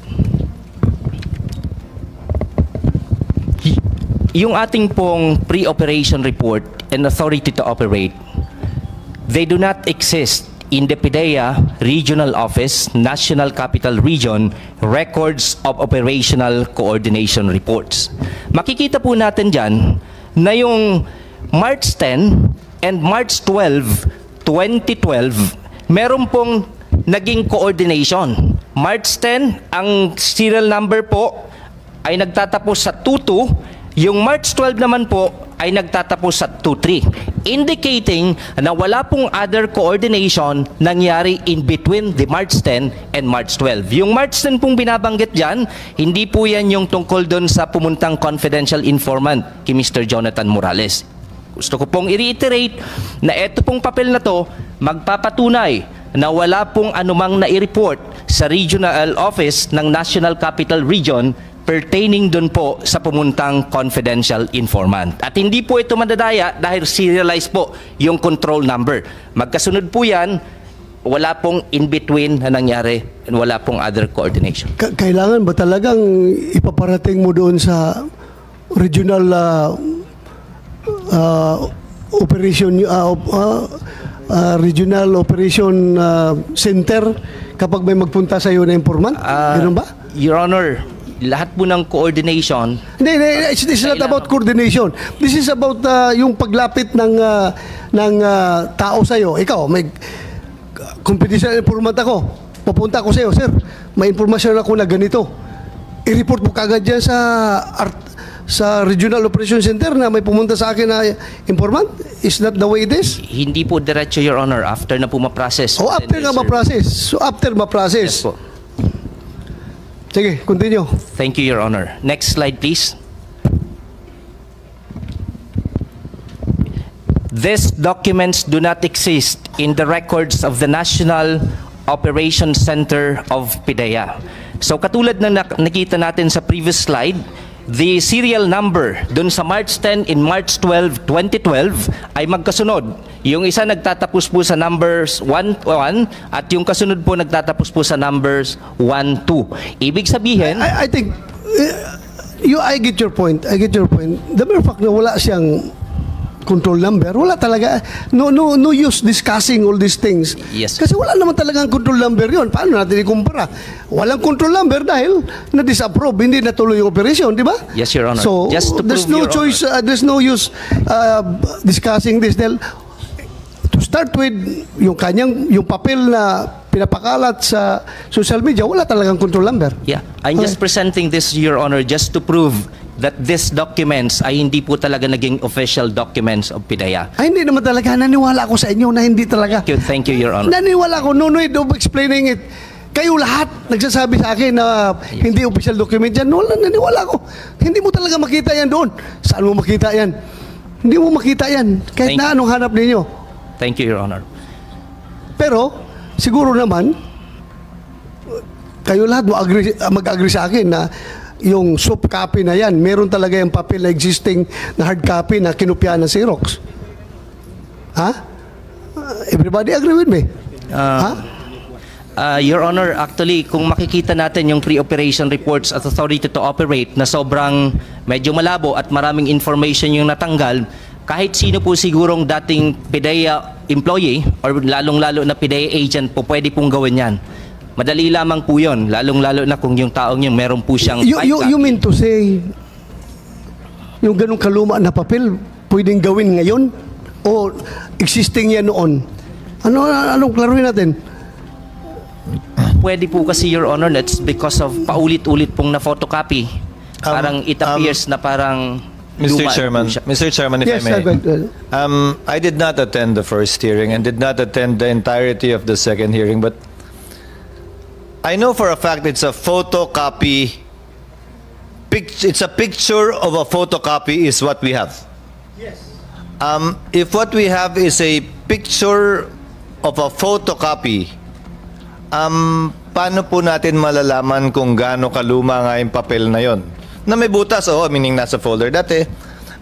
Yung ating pong pre-operation report and authority to operate, they do not exist in the PIDEA Regional Office, National Capital Region, Records of Operational Coordination Reports. Makikita po natin dyan na yung March 10 and March 12, 2012, meron pong naging coordination. March 10, ang serial number po ay nagtatapos sa 22, yung March 12 naman po ay nagtatapos sa 23, indicating na wala pong other coordination nangyari in between the March 10 and March 12. Yung March 10 pong binabanggit dyan, hindi po yan yung tungkol doon sa pumuntang confidential informant kay Mr. Jonathan Morales. Gusto ko pong i-reiterate na ito pong papel na to magpapatunay na wala pong anumang nai-report sa regional office ng National Capital Region pertaining doon po sa pumuntang confidential informant. At hindi po ito madadaya dahil serialized po yung control number. Magkasunod po yan, wala pong in-between na nangyari and wala pong other coordination.
Kailangan ba talagang ipaparating mo doon sa regional regional operation center kapag may magpunta sa iyo na informant? Ganun ba?
Your Honor, lahat po ng coordination.
Hindi, this is not about coordination. This is about yung paglapit ng tao sa iyo. Ikaw, may confidential informant ako. Pupunta ako sa iyo, sir. May impormasyon ako na ganito. I-report mo kagad dyan sa Regional Operation Center na may pumunta sa akin na informant? Is that the way it is?
Hindi po diretso, Your Honor. After na po ma-process.
Oh, after nga ma-process. So, after ma-process.
Yes po.
Sige, continue.
Thank you, Your Honor. Next slide, please. These documents do not exist in the records of the National Operations Center of PIDEA. So katulad ng nakita natin sa previous slide, the serial number dun sa March 10 in March 12, 2012 ay magkasunod. Yung isa nagtatapos po sa numbers 11 at yung kasunod po nagtatapos po sa numbers 12. Ibig sabihin,
I think I get your point. I get your point. The mere fact na wala siyang control number, wala talaga. No use discussing all these things.
Yes.
Kasi wala naman talagang control number yon. Paano natin ikumpara? Walang control number dahil na-disapprove, hindi natuloy yung operation, di ba?
Yes, Your Honor.
So,
Just to
there's
prove,
no
Your
choice, there's no use discussing this. Dahil, to start with, yung papel na pinapakalat sa social media, wala talagang control number.
yeah, I'm just presenting this, Your Honor, just to prove that these documents ay hindi po talaga naging official documents of PIDEA.
Ay, hindi naman talaga. Naniwala ako sa inyo na hindi talaga.
Thank you, Your Honor.
Naniwala ako. No need of explaining it. Kayo lahat nagsasabi sa akin na hindi official document yan. Wala, naniwala ako. Hindi mo talaga makita yan doon. Saan mo makita yan? Hindi mo makita yan. Kahit na anong hanap ninyo.
Thank you, Your Honor.
Pero, siguro naman, kayo lahat mag-agree sa akin na yung soft copy na yan, meron talaga yung papel na existing na hard copy na kinopyahan ng Xerox. Ha? Everybody agree with me?
Your Honor, actually, kung makikita natin yung pre-operation reports at authority to operate na sobrang medyo malabo at maraming information yung natanggal, kahit sino po sigurong dating PIDEA employee or lalong-lalo na PIDEA agent po pwede pong gawin yan. Madali lamang po yun, lalong-lalo na kung yung taong yung meron po siyang...
You mean to say, yung ganong kaluma na papel, pwedeng gawin ngayon? O existing yan noon? Anong klaruhin natin?
Pwede po kasi, Your Honor, that's because of paulit-ulit pong na-photocopy. Parang it appears na parang...
Mr. Chairman, if
Yes,
I may.
go ahead.
I did not attend the first hearing and did not attend the entirety of the second hearing, but I know for a fact it's a photocopy. It's a picture of a photocopy is what we have.
Yes.
If what we have is a picture of a photocopy, paano po natin malalaman kung gaano kaluma nga yung papel na yon? Na may butas, meaning nasa folder dati.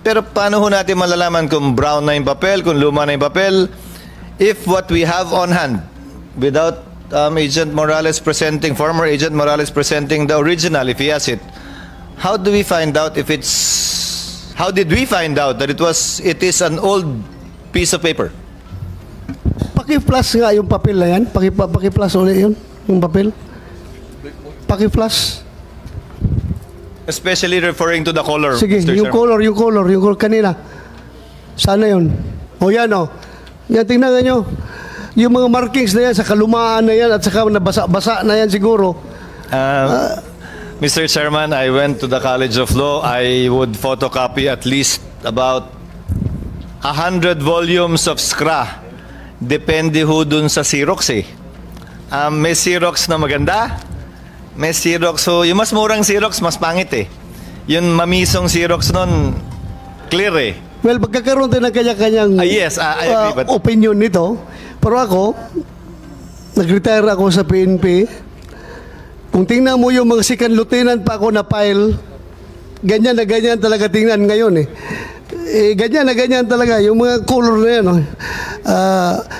Pero paano ho natin malalaman kung brown na yung papel, kung luma na yung papel, if what we have on hand, without former Agent Morales presenting the original, if he has it, how do we find out if it's, how did we find out that it is an old piece of paper?
Paki-flash nga yung papel na yan. Paki-flash ulit yun, yung papel. Paki-flash.
Especially referring to the color.
Sige,
Mr.
yung
Chairman.
color kanina. Sana yun. Yan Yan, tingnan nyo. Yung mga markings na yan, sa kalumaan na yan, at saka nabasa-basa na yan siguro.
Mr. Chairman, I went to the College of Law. I would photocopy at least about 100 volumes of SCRA. Depende ho dun sa Xerox eh. May Xerox na maganda. May Xerox, so yung mas murang Xerox, mas pangit eh. Yung mamisong Xerox nun, clear eh.
Well, magkakaroon din ng kanya-kanyang
yes, I agree, but
opinion nito. Pero ako, nag-retire ako sa PNP. Kung tingnan mo yung mga second lieutenant pa ako na file, ganyan na ganyan talaga tingnan ngayon eh. Ganyan na ganyan talaga, yung mga color na yan.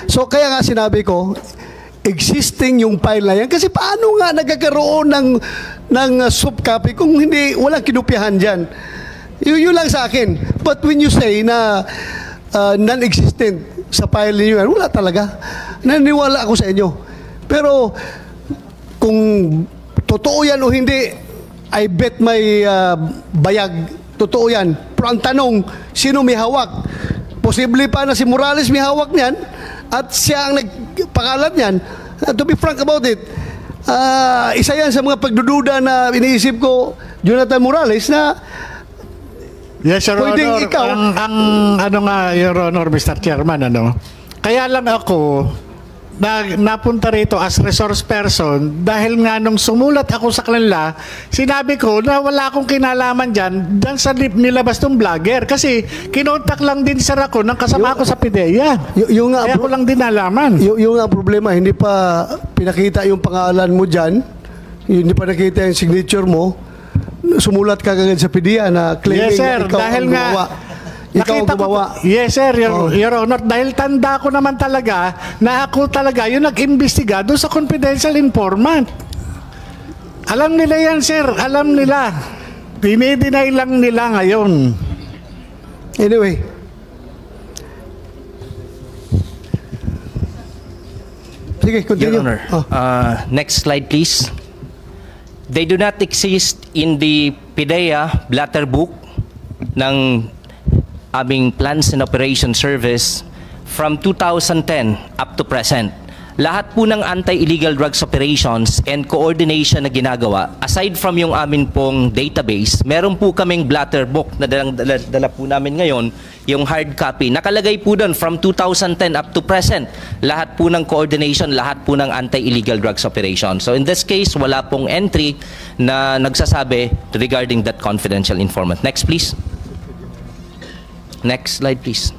So kaya nga sinabi ko, existing yung file na yan. Kasi paano nga nagkakaroon ng soft copy kung hindi, walang kinopyahan dyan. Yun lang sa akin. But when you say na non-existent sa file niyo yan, wala talaga. Naniwala ako sa inyo. Pero kung totoo yan o hindi, I bet may bayag. Totoo yan. Pero ang tanong, sino may hawak? Posible pa na si Morales may hawak niyan at siya ang nagpakalat niyan. To be frank about it, isa yan sa mga pagdududa na iniisip ko, Jonathan Morales, na
yes, Your
pwedeng
Honor,
ikaw.
Your Honor, Mr. Chairman, kaya lang ako, napunta rito as resource person dahil nga nung sumulat ako sa kanila, sinabi ko na wala akong kinalaman dyan sa nilabas ng vlogger kasi kinontak lang din sir ako ng kasama ko sa PIDEA. Kaya ko lang din nalaman.
Yung nga problema, hindi pa pinakita yung pangalan mo dyan, hindi pa nakita yung signature mo, sumulat ka agad sa PDEA na claiming
Yes, sir.
ikaw
Dahil
ang
nga,
gumawa. Ikaw ang
nakita ko,
gumawa.
yes, sir,
Oh.
Your Honor. Dahil tanda ko naman talaga na ako talaga yung nag-imbestiga doon sa confidential informant. Alam nila yan, sir. Alam nila. Dinideny lang nila ngayon.
Anyway. Sige, continue.
Your Honor, next slide please. They do not exist in the PIDEA blatter book ng aming Plans and Operation Service from 2010 up to present. Lahat po ng anti-illegal drugs operations and coordination na ginagawa, aside from yung amin pong database, meron po kaming blatter book na dala po namin ngayon, yung hard copy. Nakalagay po doon from 2010 up to present. Lahat po ng coordination, lahat po ng anti-illegal drugs operation. So in this case, wala pong entry na nagsasabi regarding that confidential informant. Next please. Next slide please.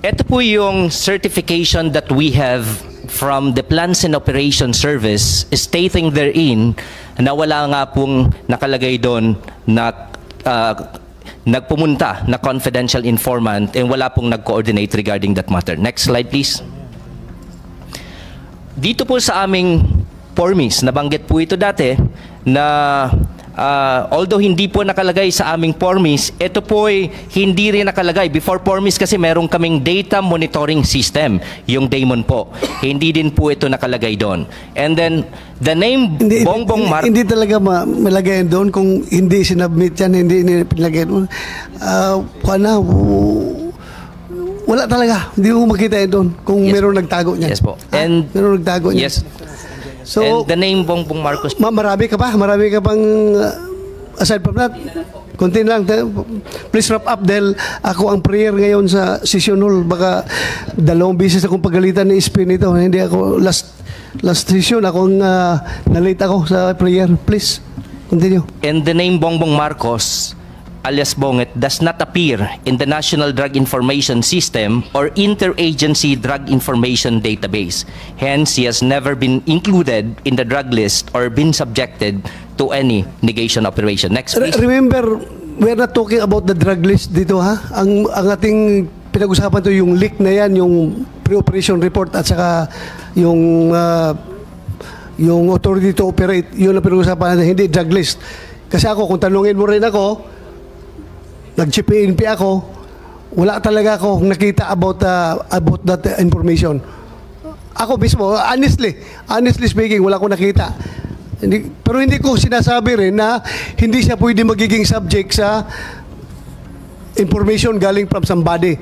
Ito po yung certification that we have from the Plans and Operation Service stating therein na wala nga pong nakalagay doon na nagpumunta na confidential informant and wala pong nag-coordinate regarding that matter. Next slide please. Dito po sa aming formis, nabanggit po ito dati na although hindi po nakalagay sa aming formis, ito po ay hindi rin nakalagay. Before formis kasi meron kaming data monitoring system, yung Damon po. Hindi din po ito nakalagay doon. And then, the name Bongbong Marcos...
Hindi talaga malagay doon kung hindi sinubmit yan, hindi pinalagay doon. Wala talaga. Hindi mo makita yan doon kung meron nagtago niyan.
Yes po. And
meron nagtago niyan.
Yes.
So,
and the name Bongbong Marcos.
Marami ka pa? Marami ka pang aside from that? Konti lang. Please wrap up dahil ako ang prayer ngayon sa session hall. Baka 2 beses akong pagalitan ni SP nito. Hindi ako last session akong nalate ako sa prayer. Please, continue.
And the name Bongbong Marcos alias Bonget does not appear in the National Drug Information System or Interagency Drug Information Database. Hence, he has never been included in the drug list or been subjected to any negation operation. Next, please.
Remember, we're not talking about the drug list dito, ha? Ang ating pinag-usapan to yung leak na yan, yung pre-operation report at saka yung authority to operate, yun ang pinag-usapan natin, hindi drug list. Kasi ako, kung tanungin mo rin ako, nag-GPNP ako, wala talaga ako nakita about that information. Ako mismo, honestly speaking, wala akong nakita. Pero hindi ko sinasabi rin na hindi siya pwede magiging subject sa information galing from somebody.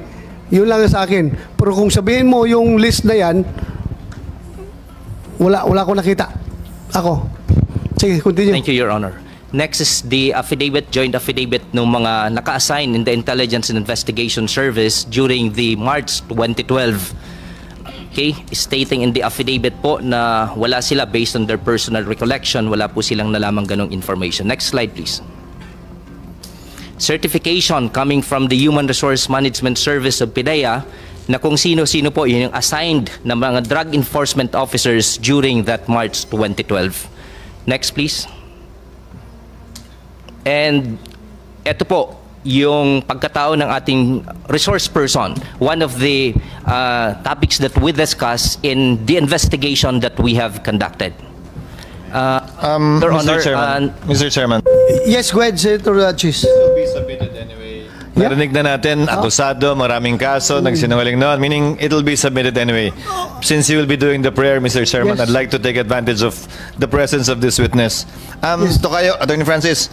Yun lang sa akin. Pero kung sabihin mo yung list na yan, wala akong nakita. Ako. Sige, continue.
Thank you, Your Honor. Next is the affidavit, joint affidavit ng mga naka-assign in the Intelligence and Investigation Service during the March 2012. Okay, stating in the affidavit po na wala sila based on their personal recollection, wala po silang nalamang ganong information. Next slide please. Certification coming from the Human Resource Management Service of PIDEA na kung sino-sino po yung assigned na mga drug enforcement officers during that March 2012. Next please. And ito po, yung pagkatao ng ating resource person, one of the topics that we discuss in the investigation that we have conducted. Your Honor,
Mr. Chairman.
Yes, go ahead, Senator Chis.
It will be submitted anyway. Narinig na natin, akusado, maraming kaso, nagsinungaling noon, meaning it will be submitted anyway. Since you will be doing the prayer, Mr. Chairman,
Yes.
I'd like to take advantage of the presence of this witness. Tokayo, Attorney Francis,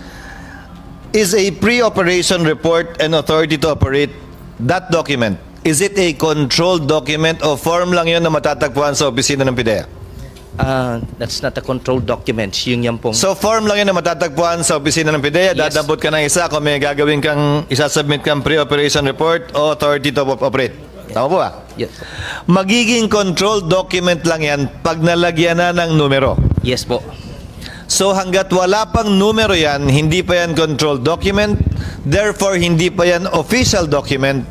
is a pre-operation report an authority to operate that document? Is it a controlled document o form lang yun na matatagpuan sa opisina ng PIDEA?
That's not a controlled document. Yung pong...
So form lang yun na matatagpuan sa opisina ng PIDEA, dadabot ka ng isa kung may gagawin kang, isasubmit kang pre-operation report o authority to operate. Tama po ba?
Yes.
Magiging controlled document lang yan pag nalagyan na ng numero.
Yes po.
So hanggat wala pang numero yan, hindi pa yan controlled document, therefore hindi pa yan official document,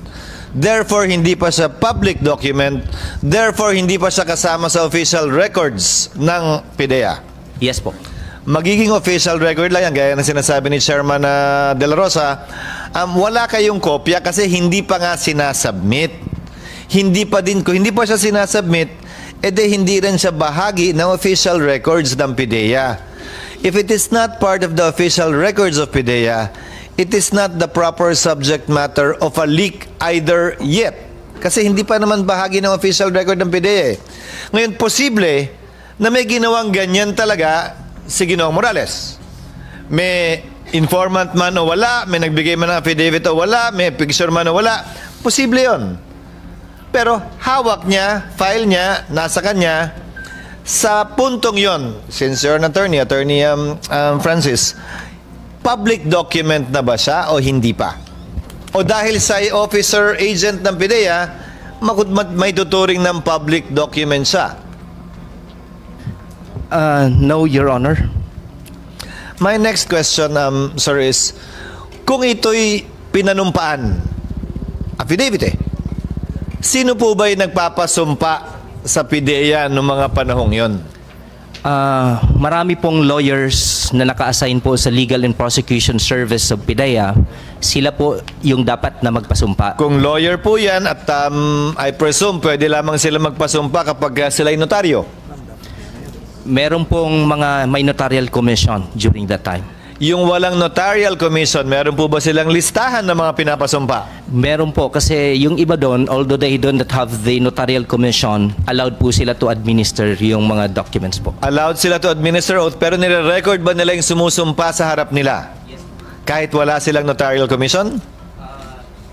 therefore hindi pa siya public document, therefore hindi pa siya kasama sa official records ng PIDEA.
Yes po.
magiging official record lang yan, gaya ng sinasabi ni Chairman De La Rosa, wala kayong kopya kasi hindi pa nga sinasubmit. Kung hindi pa siya sinasubmit, hindi rin siya bahagi ng official records ng PIDEA. If it is not part of the official records of PIDEA, it is not the proper subject matter of a leak either yet. Kasi hindi pa naman bahagi ng official record ng PIDEA. Ngayon, posible na may ginawang ganyan talaga si Ginoong Morales. May informant man o wala, may nagbigay man ng affidavit o wala, may picture man o wala, posible yon. Pero hawak niya, file niya, nasa kanya, sa puntong yon, since you're an attorney, Francis, public document na ba siya o hindi pa? O dahil sa officer agent ng PIDEA, may tuturing ng public document siya?
No, Your Honor.
My next question, sir, is kung ito'y pinanumpaan, affidavit sino po ba yung nagpapasumpa sa PIDEA noong mga panahong yon?
Marami pong lawyers na naka-assign po sa Legal and Prosecution Service of PIDEA. Sila po yung dapat na magpasumpa.
Kung lawyer po yan at I presume pwede lamang sila magpasumpa kapag sila'y notaryo.
Meron pong may notarial commission during that time.
Yung walang notarial commission, meron po ba silang listahan ng mga pinapasumpa?
Meron po kasi yung iba doon, although they don't have the notarial commission, allowed po sila to administer yung mga documents po.
Allowed sila to administer oath, pero nire-record ba nila yung sumusumpa sa harap nila? Yes. Kahit wala silang notarial commission?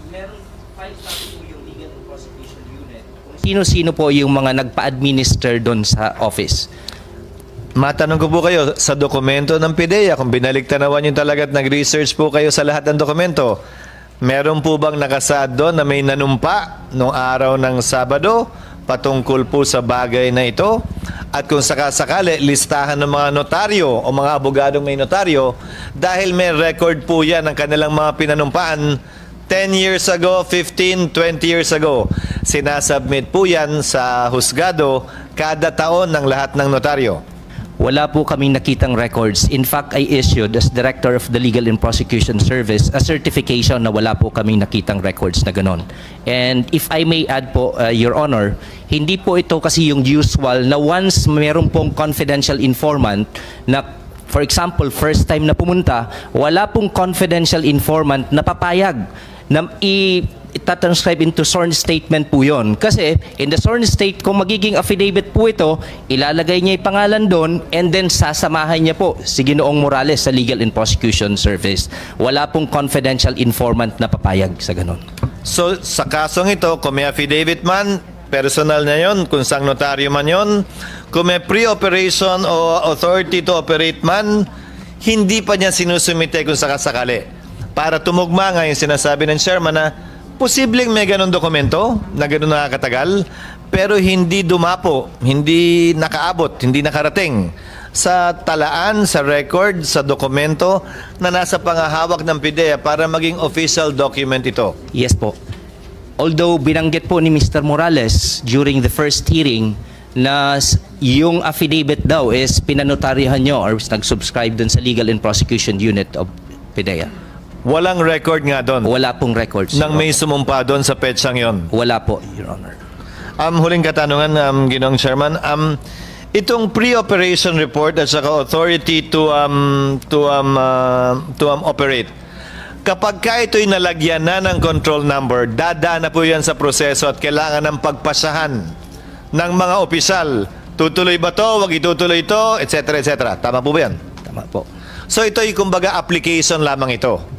Meron 5,000 po yung Legal and Prosecution Unit. Sino-sino po yung mga nagpa-administer doon sa office?
Matanong ko po kayo, sa dokumento ng PIDEA, kung binaliktanawan nyo talaga at nag-research po kayo sa lahat ng dokumento, meron po bang nakasaad doon na may nanumpa noong araw ng Sabado patungkol po sa bagay na ito? At kung sakasakali, listahan ng mga notaryo o mga abogadong may notaryo, dahil may record po yan ng kanilang mga pinanumpaan 10 years ago, 15, 20 years ago. Sinasubmit po yan sa husgado kada taon ng lahat ng notaryo.
Wala po kaming nakitang records. In fact, I issued as Director of the Legal and Prosecution Service a certification na wala po kaming nakitang records na ganon. And if I may add po, Your Honor, hindi po ito kasi yung usual na once meron pong confidential informant na, for example, first time na pumunta, wala pong confidential informant na papayag na itatranscribe into sworn statement po yon. Kasi in the sworn state, kung magiging affidavit po ito, ilalagay niya yung pangalan doon and then sasamahan niya po si Ginoong Morales sa Legal and Prosecution Service. Wala pong confidential informant na papayag sa ganon.
So sa kasong ito, kung may affidavit man, personal na yon, kung sang notaryo man yon, kung may pre-operation o authority to operate man, hindi pa niya sinusumite kung sakasakali. Para tumugma nga yung sinasabi ng chairman na posibleng may ganun dokumento na ganun nakakatagal, pero hindi dumapo, hindi nakaabot, hindi nakarating sa talaan, sa record, sa dokumento na nasa pangahawak ng PIDEA para maging official document ito.
Yes po. Although binanggit po ni Mr. Morales during the first hearing na yung affidavit daw is pinanotaryahan nyo or nag-subscribe dun sa Legal and Prosecution Unit of PIDEA.
Walang record nga doon?
Wala pong records.
Nang may sumumpa doon sa petsang yon?
Wala po, Your Honor.
Huling katanungan, Ginoong Chairman. Itong pre-operation report at saka authority to operate, kapag ka ito'y nalagyan na ng control number, dadaan na po yan sa proseso at kailangan ng pagpasahan ng mga opisyal. Tutuloy ba to? Wag itutuloy ito? Etc. etc. Tama po ba yan?
Tama po.
So ito'y kumbaga application lamang ito.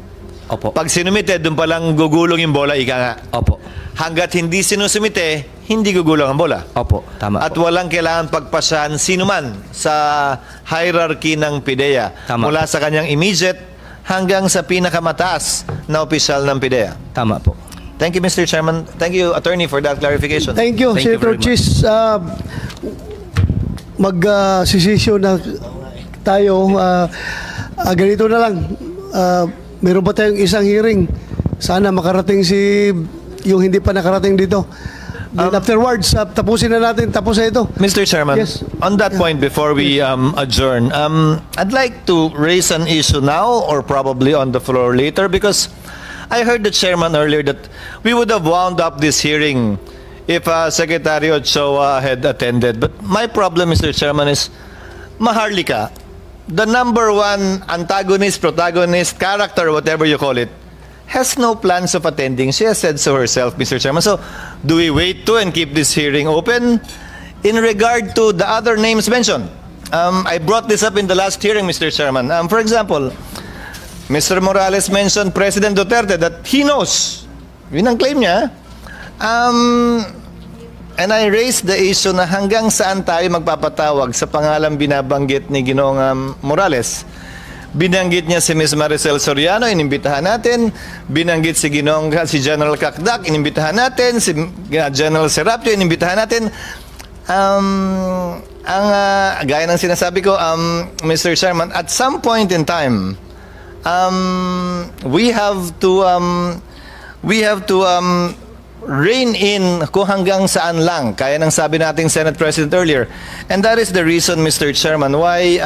Opo.
Pag sinumite, doon palang gugulong yung bola, ika nga.
Opo.
Hanggat hindi sinusumite, hindi gugulong ang bola.
Opo, tama.
At walang kailangan pagpasahan sino man sa hierarchy ng PIDEA.
Tama.
Mula sa kanyang immediate hanggang sa pinakamataas na opisyal ng PIDEA.
Tama po.
Thank you, Mr. Chairman. Thank you, Attorney, for that clarification.
Thank you, Senator Chis. Mag-sisisyon na tayo. Ganito na lang. Meron pa tayong isang hearing. Sana makarating yung hindi pa nakarating dito. Then afterwards, tapusin na natin, tapos na ito.
Mr. Chairman,
Yes.
on that point, before we adjourn, I'd like to raise an issue now or probably on the floor later because I heard the chairman earlier that we would have wound up this hearing if Secretary Ochoa had attended. But my problem, Mr. Chairman, is Maharlika, the number one antagonist, protagonist, character, whatever you call it, has no plans of attending. She has said so herself, Mr. Chairman. So, do we wait to and keep this hearing open? In regard to the other names mentioned, I brought this up in the last hearing, Mr. Chairman. For example, Mr. Morales mentioned President Duterte that he knows. Yun ang claim niya. And I raised the issue na hanggang saan tayo magpapatawag sa pangalang binabanggit ni Ginoong Morales. Binanggit niya si Ms. Maricel Soriano, inimbitahan natin. Binanggit si si General Kakdak, inimbitahan natin. Si General Serapio, inimbitahan natin. Gaya ng sinasabi ko, Mr. Chairman, at some point in time, we have to rein in kung hanggang saan lang. Kaya ng sabi nating Senate President earlier. And that is the reason, Mr. Chairman, why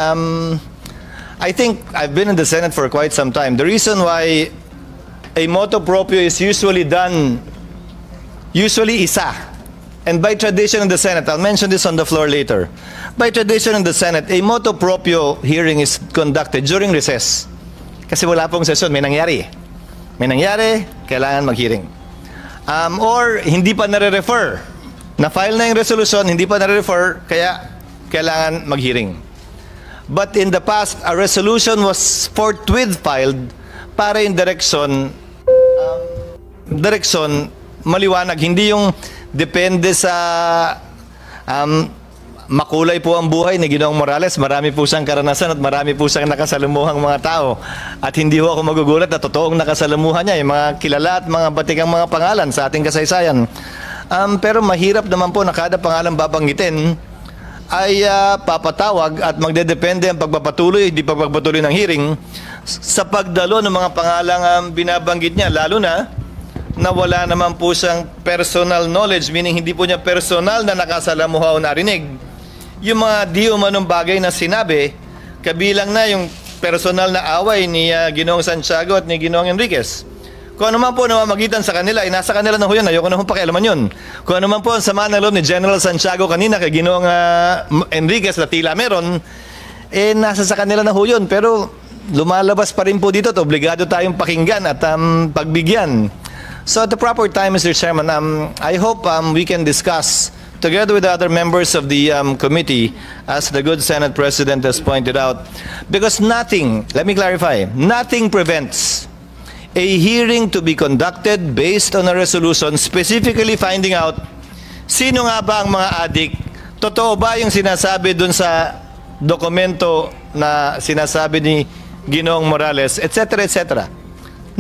I think I've been in the Senate for quite some time. The reason why a motu proprio is usually done, isa. And by tradition in the Senate, I'll mention this on the floor later. By tradition in the Senate, a motu proprio hearing is conducted during recess. Kasi wala pong session, may nangyari. May nangyari, kailangan mag-hearing. Or hindi pa nare-refer. Na-file na yung resolution, hindi pa nare-refer, kaya kailangan mag-hearing. But in the past, a resolution was forthwith filed para in direction maliwanag. Hindi yung depende sa makulay po ang buhay ni Ginoong Morales. Marami po siyang karanasan at marami po siyang nakasalamuhang mga tao. At hindi ho ako magugulat na totoong nakasalamuhan niya, yung mga kilala at mga batikang mga pangalan sa ating kasaysayan. Pero mahirap naman po na kada pangalan babanggitin ay papatawag at magdedepende ang pagpapatuloy, di pagpapatuloy ng hearing sa pagdalo ng mga pangalang binabanggit niya, lalo na wala naman po siyang personal knowledge, meaning hindi po niya personal na nakasalamuha o narinig. Yung mga di umanong bagay na sinabi, kabilang na yung personal na away ni Ginoong Santiago at ni Ginoong Enriquez. Kung ano man po namamagitan sa kanila, nasa kanila na ho yun. Ayoko na hong pakialaman yun. Kung ano man po ang sama na loob ni General Santiago kanina kay Ginoong Enriquez na tila meron, nasa sa kanila na ho yun. Pero lumalabas pa rin po dito at obligado tayong pakinggan at pagbigyan. So at the proper time, Mr. Chairman, I hope we can discuss together with the other members of the committee, as the good Senate President has pointed out, because nothing, let me clarify, nothing prevents a hearing to be conducted based on a resolution specifically finding out sino nga ba ang mga adik, totoo ba yung sinasabi dun sa dokumento na sinasabi ni Ginoong Morales, etc., etc.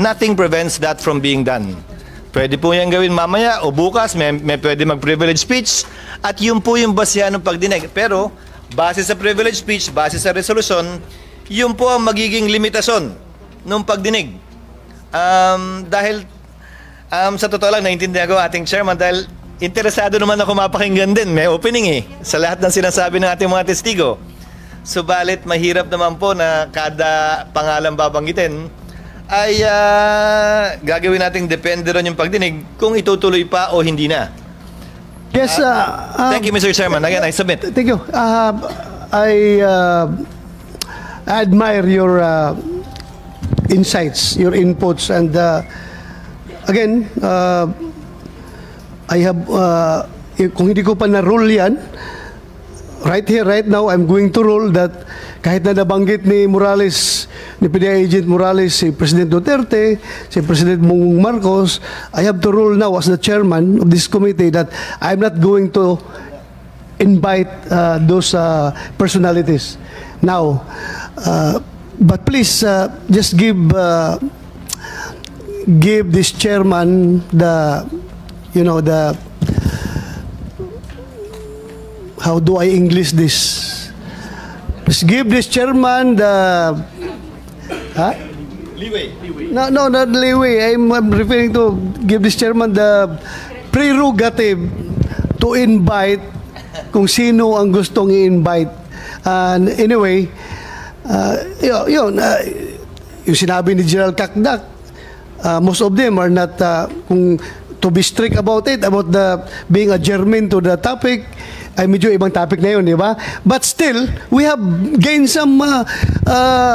Nothing prevents that from being done. Pwede po yan gawin mamaya o bukas, may pwede mag-privilege speech at yun po yung basyan ng pagdinig. Pero, base sa privilege speech, base sa resolution, yun po ang magiging limitasyon ng pagdinig. Dahil sa totoo lang, naiintindihan ko ating chairman dahil interesado naman ako mapakinggan din. May opening sa lahat ng sinasabi ng ating mga testigo. Subalit, mahirap naman po na kada pangalan babanggitin ay gagawin nating depende ron yung pagdinig kung itutuloy pa o hindi na.
Yes,
thank you, Mr. Chairman. Again, I submit.
Thank you. I admire your insights, your inputs, and again, I have, kung hindi ko pa na-rule yan, right here, right now, I'm going to rule that kahit na nabanggit ni Morales, ni PDEA Agent Morales, si President Duterte, si President Bongbong Marcos, I have to rule now as the chairman of this committee that I'm not going to invite those personalities. Now, but please just give this chairman the, you know, the, how do I English this? Just give this chairman the
leeway.
No, not leeway. I'm referring to give this chairman the prerogative to invite kung sino ang gustong i-invite. And anyway, yung sinabi ni General Kakdak, most of them are not, kung to be strict about it, about the being a germane to the topic, ay medyo ibang topic na yun, di ba? But still, we have gained some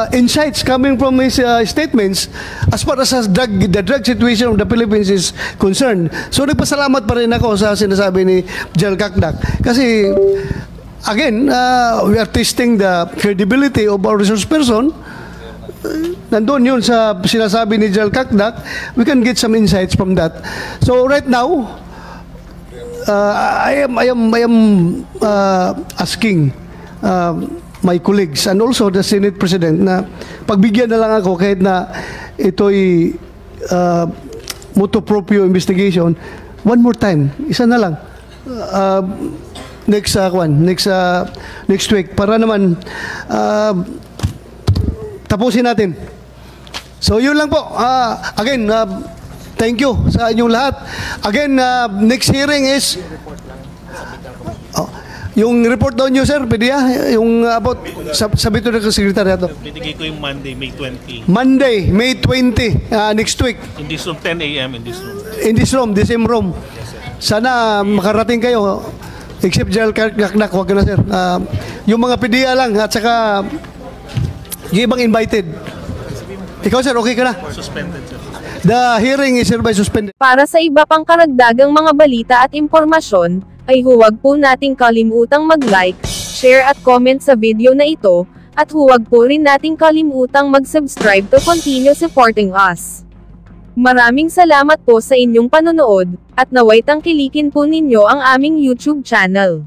insights coming from his statements as far as the drug situation of the Philippines is concerned. So nagpasalamat pa rin ako sa sinasabi ni General Kakdak. Kasi, again, we are testing the credibility of our resource person. Nandun yun sa sinasabi ni General Kakdak. We can get some insights from that. So right now, I am asking my colleagues and also the Senate President na pagbigyan na lang ako kahit na ito'y motu proprio investigation. One more time, isa na lang. Next week para naman tapusin natin. So yun lang po. Again, thank you sa inyong lahat. Again, next hearing is yung report daw nyo, sir, pwede yung about sabi ito ng sekretariato.
Binigay ko yung Monday, May 20.
Monday, May 20, next week.
In this room, 10 a.m. in this room.
In this room, the same room. Sana makarating kayo. Except General Kakdak, wag na, sir. Yung mga PDEA lang at saka yung ibang invited. Ikaw, sir, okay ka na?
Suspended, sir.
The hearing is hereby suspended.
Para sa iba pang karagdagang mga balita at impormasyon, ay huwag po nating kalimutang mag-like, share at comment sa video na ito, at huwag po rin nating kalimutang mag-subscribe to continue supporting us. Maraming salamat po sa inyong panonood, at naway tangkilikin po ninyo ang aming YouTube channel.